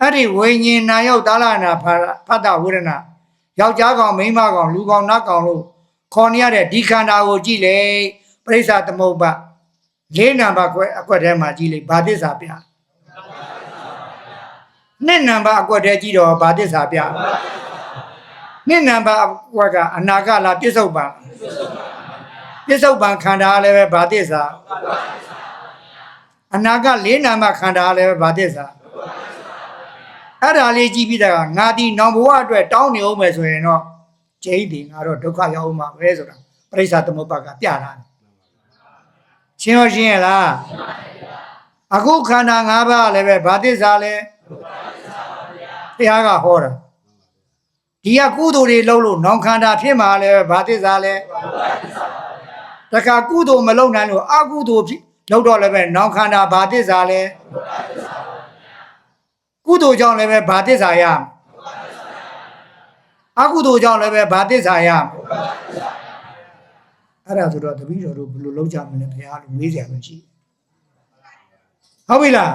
အဲ့ဒီဝိညာဉ်နာရောက်တာလာနာဖတ်တာဝေဒနာယောက်ျားကောင်မိန်းမကောင်လူကောင်နတ်ကောင်လို့ခေါ်နေရတဲ့ဒီခန္ဓာကိုကြည့်လေပရိစ္ဆာသမုပ္ပါ၄နံပါတ်အကွက်ထဲမှာကြည့်လေဘာသစ္စာပြနှစ်နံပါတ်အကွက်ထဲကြည့်တော့ဘာသစ္စာပြနှစ်နံပါတ်အကွက်ကအနာဂတ်လားပြစ္ဆုတ်ပံခန္ဓာလည်းပဲဘာသစ္စာအနာဂတ်၄နံပါတ်ခန္ဓာလည်းပဲဘာသစ္စာအဲ့ဒါလေးကြည့်ပြီးတော့ငါဒီနောင်ဘဝအတွက်တောင်းနေအောင်မယ်ဆိုရင်တော့ကျိတ်ဒီငါတော့ဒုက္ခရောက်အောင်မှာပဲဆိုတာပရိစ္ဆာသမုပ္ပါကပြတာရှင်းရလားအခုခန္ဓာ၅ပါးလည်းပဲဘာသစ္စာလဲဘုရားကဟောတာဒီကကုသိုလ်တွေလုပ်လို့နောင်ခန္ဓာဖြစ်မှာလည်းဘာသစ္စာလဲတခါကုသိုလ်မလုပ်နိုင်လို့အကုသိုလ်လုပ်တော့လည်းပဲနောင်ခန္ဓာဘာသစ္စာလဲကုသိုလ်ကြောင့်လည်းပဲဘာသစ္စာရအကုသိုလ်ကြောင့်လည်းပဲဘာသစ္စာရအဲ့ဒါဆိုတော့တပည့်တော်တို့ဘယ်လိုလုပ်ကြမလဲဘုရားလို့မေးကြရမရှိဟုတ်ပြီလား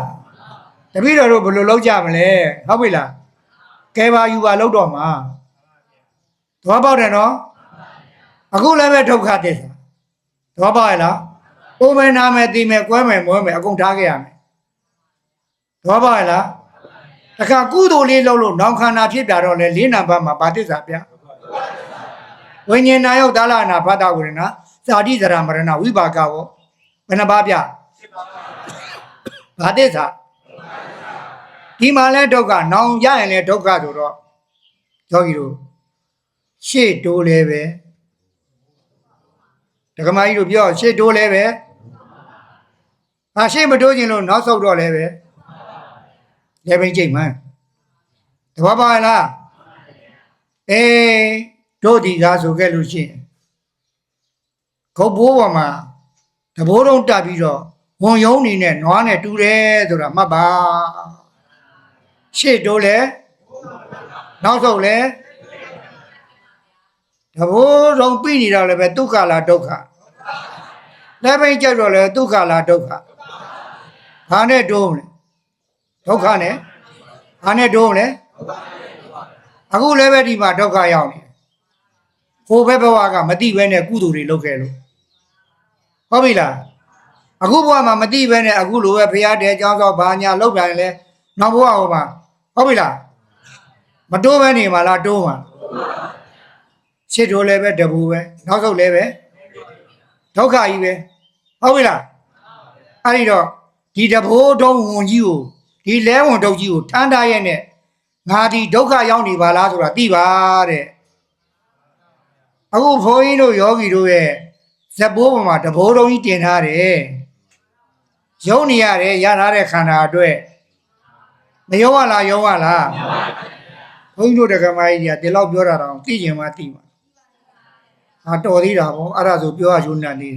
တပည့်တော်တို့ဘယ်လိုလုပ်ကြမလဲဟုတ်ပြီလားကဲပါယူပါလုပ်တော့မှာသဘောပေါက်တယ်နော်အခုလည်းပဲဒုက္ခသစ္စာသဘောပေါက်ရလားအိုမယ်နာမယ်သိမယ်ကွဲမယ်မွဲမယ်အကုန်ထားခဲ့ရမယ်သဘောပေါက်ရလားတခါကုသိုလ်လေးလုပ်လို့နောင်ခန္ဓာဖြစ်ပြတော့လေ၄နံပါတ်မှာဘာသစ္စာပြဝိညာဉ်နာယုတ်တာလနာဖတ်တာကိုရနာဇာတိဇရာမရဏဝိပါကဘောဘယ်နှပါးပြဘာသစ္စာဒီမှာလဲဒုက္ခနောင်ရရင်လဲဒုက္ခဆိုတော့ယောဂီတို့ရှေ့တိုးလဲပဲ ဒကမာကြီးတို့ပြောရှေ့တိုးလဲပဲရှေ့မတိုးခြင်းလို့နောက်ဆုတ်တော့လဲပဲလဲပိန်ကျိတ်မှန်းတဘာပါလားတို့ဒီကားဆိုခဲ့လို့ရှိရင်ခုတ်ဘိုးပေါ်မှာတဘိုးတုံးတက်ပြီးတော့ဝန်ယုံနေနဲ့နွားနဲ့တူတယ်ဆိုတာမှတ်ပါရှေ့တိုးလဲနောက်ဆုံးလဲတဘိုးတုံးပြီးနေတော့လည်းပဲဒုက္ခလားဒုက္ခလဲပိန်ကြိုက်တော့လဲဒုက္ခလားဒုက္ခဘာနဲ့တိုးမလဲဒုက္ခနဲ့ဘာနဲ့တိုးမလဲအခုလည်းပဲဒီမှာဒုက္ခရောက်နေကိုဘက်ဘဝကမတိဘဲနဲ့ကုသိုလ်တွေလုပ်ခဲ့လို့ဟုတ်ပြီလားအခုဘဝမှာမတိဘဲနဲ့အခုလိုပဲဖရာတဲเจ้าသောဘာညာလောက်ပြန်လဲနောက်ဘဝဟောပါဟုတ်ပြီလားမတိုးဘဲနေမှာလားတိုးမှာရှစ်တိုးလည်းပဲတပူပဲနောက်ဆုံးလည်းပဲဒုက္ခကြီးပဲဟုတ်ပြီလားအဲ့ဒီတော့ဒီတဘိုးတုံးဝန်ကြီးကိုဒီလဲဝန်တုတ်ကြီးကိုထမ်းထားရဲ့နဲ့ငါဒီဒုက္ခရောက်နေပါလားဆိုတာသိပါတဲ့အခုဘုန်းကြီးတို့ယောဂီတို့ရဲ့ဇက်ဘိုးပေါ်မှာတဘိုးတုံးကြီးတင်ထားတယ်ယုံနေရတယ်ရထားတဲ့ခန္ဓာအတွက်မယုံရလားယုံရလားဘုန်းကြီးတို့တက္ကမကြီးကဒီလောက်ပြောတာတော့သိကျင်မှသိမှာတော်သေးတာပေါ့အဲ့ဒါဆိုပြောရရုံနဲ့နေ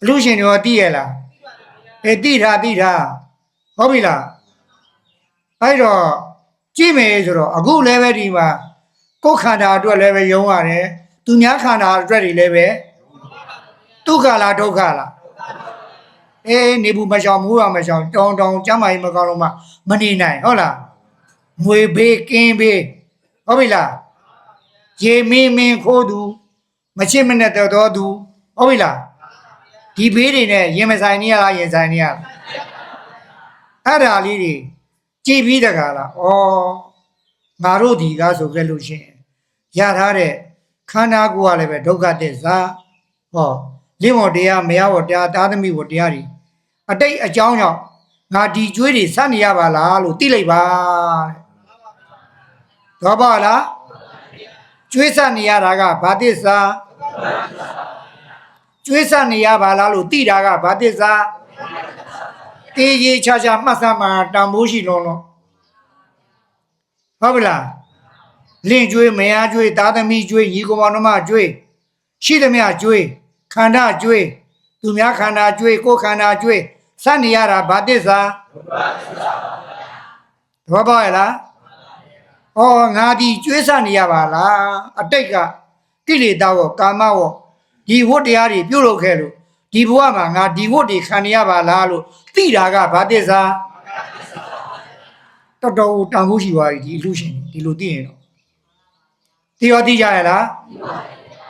အလူရှင်တွေသိရလားသိထားဟုတ်ပြီလားအဲ့တော့ကြည့်မယ်ဆိုတော့အခုလည်းပဲဒီမှာကိုယ်ခန္ဓာအတွက်လည်းပဲယုံရတယ်သူများခန္ဓာအတွက်တွေလည်းပဲဒုက္ခလားဒုက္ခလားနေဘူးမရှောင်မိုးရမရှောင်တောင်ကျမ်းမာကြီးမကောင်းလို့မနေနိုင်ဟုတ်လားငွေဘေးကင်းဘေးဟုတ်ပြီလားရေမင်းခိုးသူမချစ်မနဲ့တော်သူဟုတ်ပြီလားဒီဘေးတွေနဲ့ရင်မဆိုင်နေရလားရင်ဆိုင်နေရလားအဲ့ဒါလေးတွေကြည်ပြီးတကားလားငါတို့ဒီကားဆိုခဲ့လို့ရှိရင်ရထားတဲ့ခန္ဓာကိုယ်ကလည်းပဲဒုက္ခသစ္စာလင်းဝတရားမရဝတရားသားသမီးဝတရားတွေအတိတ်အကြောင်းကြောင့်ငါဒီကျွေးတွေစနေရပါလားလို့သိလိုက်ပါတဲ့တော့ပါလားကျွေးစနေရတာကဘာသစ္စာကျွေးစနေရပါလားလို့သိတာကဘာသစ္စာတေးကြီးချာချာမှတ်စမ်းမှာတန်ဖိုးရှိလုံးလုံးဟုတ်ပြီလားလင့်ကျွေးမယားကျွေးသားသမီးကျွေးညီကောင်မကျွေးရှိသမျှကျွေးခန္ဓာကျွေးသူများခန္ဓာကျွေးကိုယ်ခန္ဓာကျွေးစနေရတာဘာသစ္စာသဘောပေါက်ရလားငါဒီကျွေးစနေရပါလားအတိတ်ကကိလေသာရောကာမရောဒီဝတ်တရားတွေပြုလုပ်ခဲ့လို့ဒီဘဝမှာငါဒီဝတ်တွေခံရပါလားလို့သိတာကဘာသစ္စာတော်တော်တန်ဖိုးရှိသွားပြီဒီအလူရှင်ဒီလိုသိရင်တော့သိကြရလား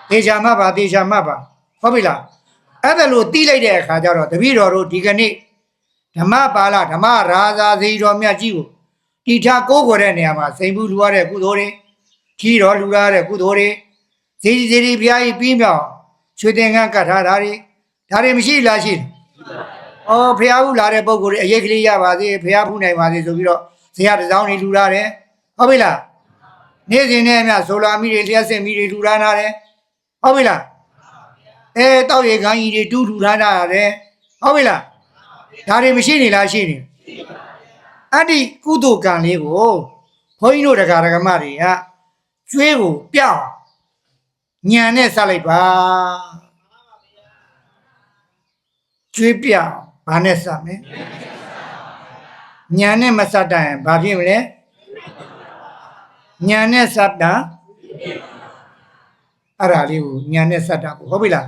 သေချာမှတ်ပါဟုတ်ပြီလားအဲ့ဒါလို့သိလိုက်တဲ့အခါကျတော့တပည့်တော်တို့ဒီကနေ့ဓမ္မပါဠဓမ္မရာဇာစီတော်မြတ်ကြီးကိုတီထားကိုးကွယ်တဲ့နေရာမှာစိန်ဘူးလူရတဲ့ကုသိုလ်တွေကြီးတော်လူရတဲ့ကုသိုလ်တွေဇေဒီဘုရားကြီးပြီးမြောက်ရွှေသင်္ကန်းကတ်ထားတာတွေမရှိလားရှိဘုရားဘူးလာတဲ့ပုဂ္ဂိုလ်တွေအရေးကလေးရပါစေဘုရားဖူးနိုင်ပါစေဆိုပြီးတော့ဇေယျတစ်စောင်းတွေလူရတယ်ဟုတ်ပြီလားနေ့စဉ်နဲ့အမျှဆိုလာမိတွေလျှက်စစ်မိတွေလူရနာတယ်ဟုတ်ပြီလားတောက်ရည်ခိုင်းကြီးတွေတူထူထားတာတယ်ဟုတ်ပြီလားဒါတွေမရှိနေလားရှိနေအဲ့ဒီကုသိုလ်ကံလေးကိုဘုန်းကြီးတို့တရားဓမ္မတွေကကျွေးကိုပြောင်းညံနဲ့ဆက်လိုက်ပါကျွေးပြောင်းဘာနဲ့ဆက်မလဲညံနဲ့မဆက်တိုင်ဘာဖြစ်မလဲညံနဲ့ဆက်တာအဲ့ဒါလေးကိုညံနဲ့ဆက်တာကိုဟုတ်ပြီလား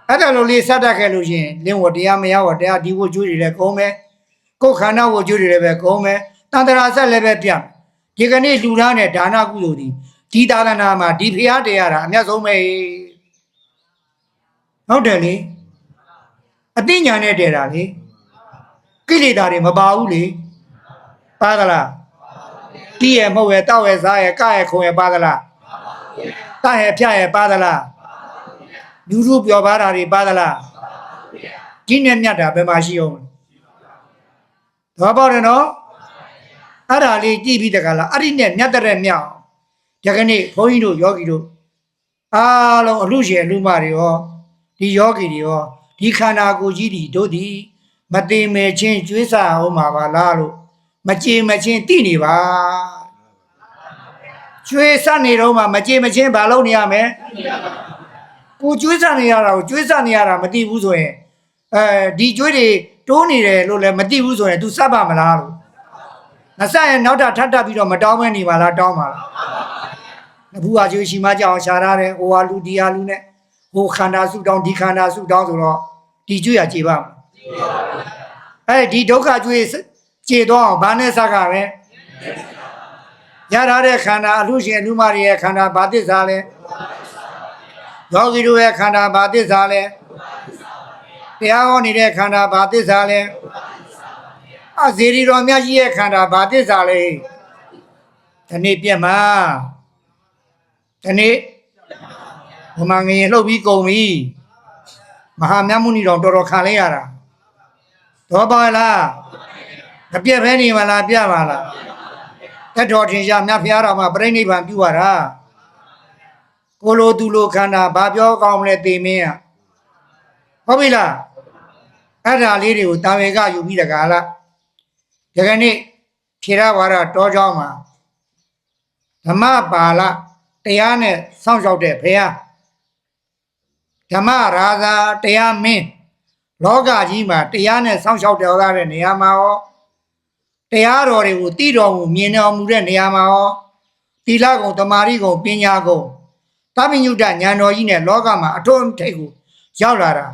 အဲ့ဒါလိုလေးဆက်တတ်ခဲ့လို့ရှင်လင်းဝတရားမရဝတရားဒီဝကျွေးတွေလည်းကုန်မယ်ကိုယ်ခန္ဓာဝကျွေးတွေလည်းပဲကုန်မယ်တန်တရာဆက်လည်းပဲပြဒီကနေ့လူသားနဲ့ဒါနကုသိုလ်ဒီသာသနာမှာဒီဖရာတရားတာအမြတ်ဆုံးပဲဟုတ်တယ်လေအသိဉာဏ်နဲ့တည်တာလေကိလေသာတွေမပါဘူးလေပါသလားတီးရမဟုတ်ရတောက်ရစားရကရခုံရပါသလားတရဖြတ်ရပါသလားလူလူပြောပါတာတွေပါသလားဒီနဲ့မြတ်တာဘယ်မှာရှိအောင်သဘောပေါက်တယ်နော်အဲ့ဒါလေးကြည့်ပြီးတကလားအဲ့ဒီနဲ့မြတ်တဲ့မြောက်ဒီကနေ့ဘုန်းကြီးတို့ယောဂီတို့အားလုံးအလူရှင်အလူမတွေရော ဒီယောဂီတွေရောဒီခန္ဓာကိုယ်ကြီးဒီတို့ဒီမသိမဲ့ချင်းကျွေးစားအောင်ပါလားလို့မကြေမချင်းသိနေပါကျွေးစားနေတော့မှမကြေမချင်းဘာလုပ်နေရမလဲကိုကျွေးစားနေရတာကိုကျွေးစားနေရတာမသိဘူးဆိုရင်ဒီကျွေးတွေတိုးနေတယ်လို့လည်းမသိဘူးဆိုရင် तू စပ်ပါမလားလို့မစပ်ရင်နောက်ထပ်ပြီးတော့မတောင်းမဲနေပါလားတောင်းပါလားဘူးဟာကျွေးရှိမှကြအောင်ရှာထားတယ်ဟိုဟာလူဒီဟာလူနဲ့ဟိုခန္ဓာစုတောင်းဒီခန္ဓာစုတောင်းဆိုတော့ဒီကျွေးရကြေပါမလားဒီဒုက္ခကျွေးကြေတော့အောင်ဘာနဲ့စကားပဲရထားတဲ့ခန္ဓာအလူရှင်အလူမတွေရဲ့ခန္ဓာဘာသစ္စာလဲယောဂီတို့ရဲ့ခန္ဓာဘာသစ္စာလဲတရားဟောနေတဲ့ခန္ဓာဘာသစ္စာလဲဇေရီတော်မြတ်ကြီးရဲ့ခန္ဓာဘာသစ္စာလဲဒီနေ့ပြက်မှာဒီနေ့ဘုမငရေလှုပ်ပြီးကုန်ပြီမဟာမြတ်မုနီတော်တော်ခံလိုက်ရတာတော့ပါလားမပြက်ပဲနေမလားပြပါလားတတော်ထင်ရှားမြတ်ဖျားတော်မှာပြိဋိဘံပြုရတာကိုလိုသူလိုခန္ဓာဘာပြောကောင်းမလဲသိမင်းဟုတ်ပြီလားအဲ့ဒါလေးတွေကိုတာဝေကယူပြီးတကားလားဒီကနေ့ဖြေရပါတော့တောเจ้าမှာဓမ္မပါဠတရားနဲ့စောင့်ရှောက်တဲ့ဘုရားဓမ္မရာဇာတရားမင်းလောကကြီးမှာတရားနဲ့စောင့်ရှောက်တော်ရတဲ့နေရာမှာရောတရားတော်တွေကိုသိတော်မူမြင်တော်မူတဲ့နေရာမှာရောသီလကုံတမာရီကုံပညာကုံသဗ္ဗညုတဉာဏ်တော်ကြီးနဲ့လောကမှာအထွတ်ထိပ်ကိုရောက်လာတာ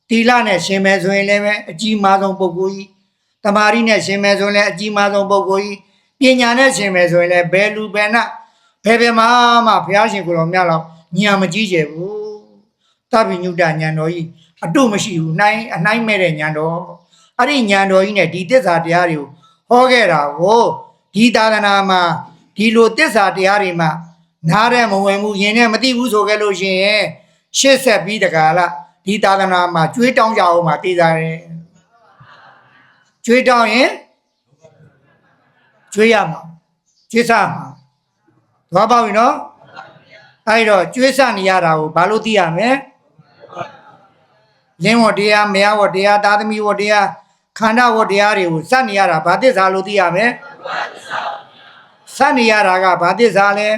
သီလနဲ့ရှင်မယ်ဆိုရင်လည်းအကြီးမားဆုံးပုဂ္ဂိုလ်ကြီးတမာရီနဲ့ရှင်မယ်ဆိုရင်လည်းအကြီးမားဆုံးပုဂ္ဂိုလ်ကြီးပညာနဲ့ရှင်မယ်ဆိုရင်လည်းဘယ်လူဘယ်နာဘယ်မှာမှဘုရားရှင်ကိုယ်တော်မြတ်လောက်ဉာဏ်မကြီးကျယ်ဘူးသဗ္ဗညုတဉာဏ်တော်ကြီးအတုမရှိဘူးအနှိုင်းမဲ့တဲ့ဉာဏ်တော်အဲ့ဒီဉာဏ်တော်ကြီးနဲ့ဒီသစ္စာတရားတွေကိုဟောခဲ့တာကိုဒီသာသနာမှာဒီလိုသစ္စာတရားတွေမှာနားတဲ့မဝင်ဘူးယင်နဲ့မသိဘူးဆိုခဲ့လို့ရှိရင်ရှေ့ဆက်ပြီးတကားလားဒီသာသနာမှာကျွေးတောင်းကြအောင်မှာတည်စားတယ်ကျွေးတောင်းရင်ကျွေးရမှာကျွေးစားမှာသွားပါပြီနော်အဲ့တော့ကျွေးစားနေရတာကိုဘာလို့သိရမလဲလင်းဝတရားမယဝတရားသာသမီဝတရားခန္ဓာဝတရားတွေကိုစနေရတာဘာသစ္စာလို့သိရမလဲစနေရတာကဘာသစ္စာလဲ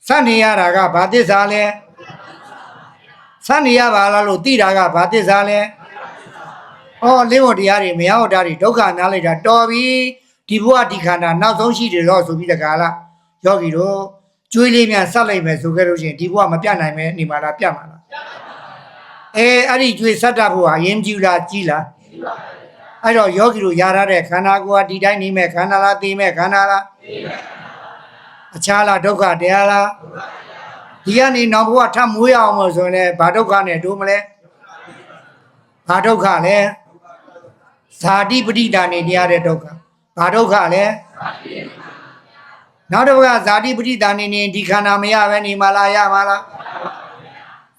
စနေရတာကဘာသစ္စာလဲစနေရပါလားလို့သိတာကဘာသစ္စာလဲဟောလင်းဝတရားတွေမယဝတရားတွေဒုက္ခနားလိုက်တာတော်ပြီဒီဘဝဒီခန္ဓာနောက်ဆုံးရှိတယ်တော့ဆိုပြီးတကားလားယောဂီတို့ကျွေးလေးများဆက်လိုက်မယ်ဆိုခဲ့လို့ရှိရင်ဒီဘဝမပြတ်နိုင်မယ်နေမှာလားပြတ်မှာလားအဲ့ဒီကျွေးဆက်တတ်ဖို့ဟာအရင်ကြည့်လားကြီးလားအဲ့တော့ယောဂီတို့ရထားတဲ့ခန္ဓာကိုယ်ကဒီတိုင်းနေမဲ့ခန္ဓာလားသိမဲ့ခန္ဓာလားအခြားလားဒုက္ခတရားလားဒီကနေနောက်ဘဝထပ်မွေးအောင်လို့ဆိုရင်လည်းဘာဒုက္ခနဲ့တို့မလဲဘာဒုက္ခလဲဇာတိပဋိဒါနေတရားတဲ့ဒုက္ခဘာဒုက္ခလဲနောက်တစ်ခါဇာတိပဋိဒါနေနေဒီခန္ဓာမရပဲနေမလားရမလား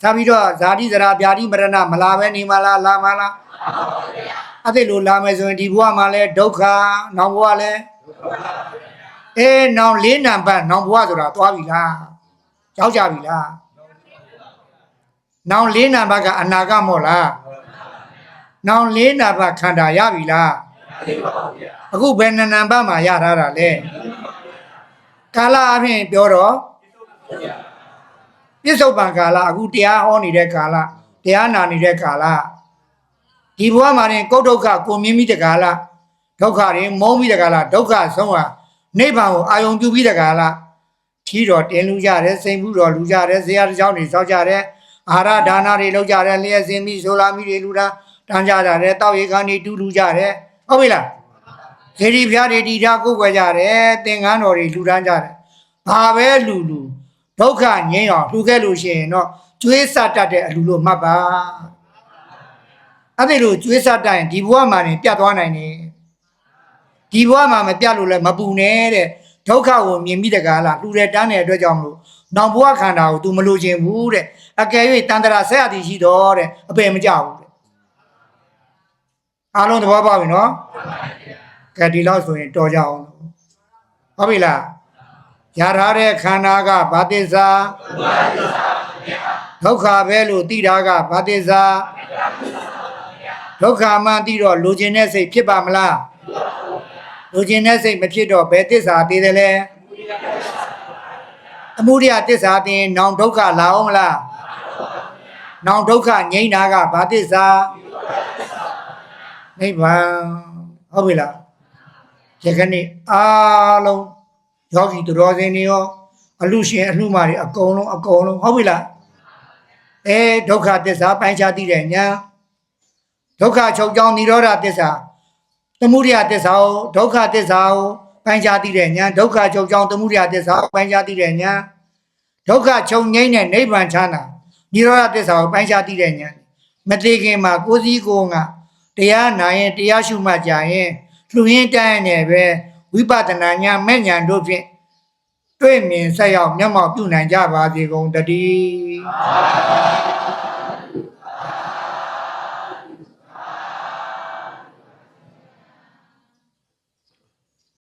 သာပြီးတော့ဇာတိဇရာဗျာတိမရဏမလာပဲနေမလားလာမလားအဲ့ဒီလိုလာမယ်ဆိုရင်ဒီဘဝမှာလဲဒုက္ခနောက်ဘဝလဲနောက်၄နံပါတ်နောက်ဘဝဆိုတာသွားပြီလားရောက်ကြပြီလားနောက်၄နံပါတ်ကအနာဂတ်မို့လားနောက်၄နံပါတ်ခန္ဓာရပြီလားအခုဘယ်နံပါတ်မှာရထားတာလဲကာလအပြင်ပြောတော့ပြစ္ဆုတ်ပံကာလအခုတရားဟောနေတဲ့ကာလတရားနာနေတဲ့ကာလဒီဘဝမှာရင်ကုတ်ဒုက္ခကိုမြင်ပြီးတကားလားဒုက္ခတွေမုန်းပြီးတကားလားဒုက္ခဆုံးဟာနိဗ္ဗာန်ကိုအာယုံပြုပြီးတကားလားထီတော်တင်လူကြတယ်စိန်ဘူးတော်လူကြတယ်ဇေယျတစ်ချောင်းတွေစောက်ကြတယ်အာဟာရဒါနတွေလုပ်ကြတယ်လျှက်စင်ပြီးဆိုလာမိတွေလူတာတန်းကြတယ်တောက်ရေခန်းတွေတူလူကြတယ်ဟုတ်ပြီလားဇေဒီဖျားတွေတီထားကိုယ်ွယ်ကြတယ်သင်္ကန်းတော်တွေလူတန်းကြတယ်ဘာပဲလူဒုက္ခငြိမ်းအောင်လှူခဲ့လို့ရှိရင်တော့ကျွေးစတတ်တဲ့အလူလို့မှတ်ပါအဲ့ဒီလိုကျွေးစတတ်ရင်ဒီဘဝမှာနေပြတ်သွားနိုင်တယ်ဒီဘဝမှာမပြတ်လို့လည်းမပူနဲ့တဲ့ဒုက္ခကိုမြင်ပြီးတကားလားလှူတဲ့တန်းတဲ့အတွက်ကြောင့်မလို့နောက်ဘဝခန္ဓာကို तू မလိုချင်ဘူးတဲ့အကယ်၍တန်တရာဆက်ရသည်ရှိတော့တဲ့အပေမကြဘူးတဲ့အားလုံးသဘောပေါက်ပြီနော်ကဲဒီလောက်ဆိုရင်တော်ကြအောင်ဟုတ်ပြီလားရထားတဲ့ခန္ဓာကဘာသစ္စာ ဒုက္ခပဲလို့သိတာကဘာသစ္စာဒုက္ခမှသိတော့လူကျင်တဲ့စိတ်ဖြစ်ပါမလားလူကျင်တဲ့စိတ်မဖြစ်တော့ဘယ်သစ္စာတည်တယ်လဲသမုဒယသစ္စာတင်နောင်ဒုက္ခလာအောင်မလားနောင်ဒုက္ခငြိမ်းတာကဘာသစ္စာနိဗ္ဗာန်ဟုတ်ပြီလားယခနေ့အားလုံးယောဂီသူတော်စင်တွေရောအလှရှင်အလှမတွေအကုန်လုံးဟုတ်ပြီလားဒုက္ခသစ္စာပိုင်းခြားသိတဲ့ညာဒုက္ခချုပ်ကြောင်းនិရောဓသစ္စာသမုဒယသစ္စာကိုဒုက္ခသစ္စာကိုပိုင်းခြားသိတဲ့ညာဒုက္ခချုပ်ကြောင်းသမုဒယသစ္စာကိုပိုင်းခြားသိတဲ့ညာဒုက္ခချုပ်ငြိမ်းတဲ့နိဗ္ဗာန်ချမ်းသာនិရောဓသစ္စာကိုပိုင်းခြားသိတဲ့ညာမသိခင်မှာကိုယ်စည်းကိုယ်ကတရားနာရင်တရားရှုမှတ်ကြရင်လူရင်းတန်းနေပဲဝိပဿနာဉာဏ်မဲ့ဉာဏ်တို့ဖြင့်တွေ့မြင်ဆက်ရောက်မျက်မှောက်ပြုနိုင်ကြပါစေကုန်တည်း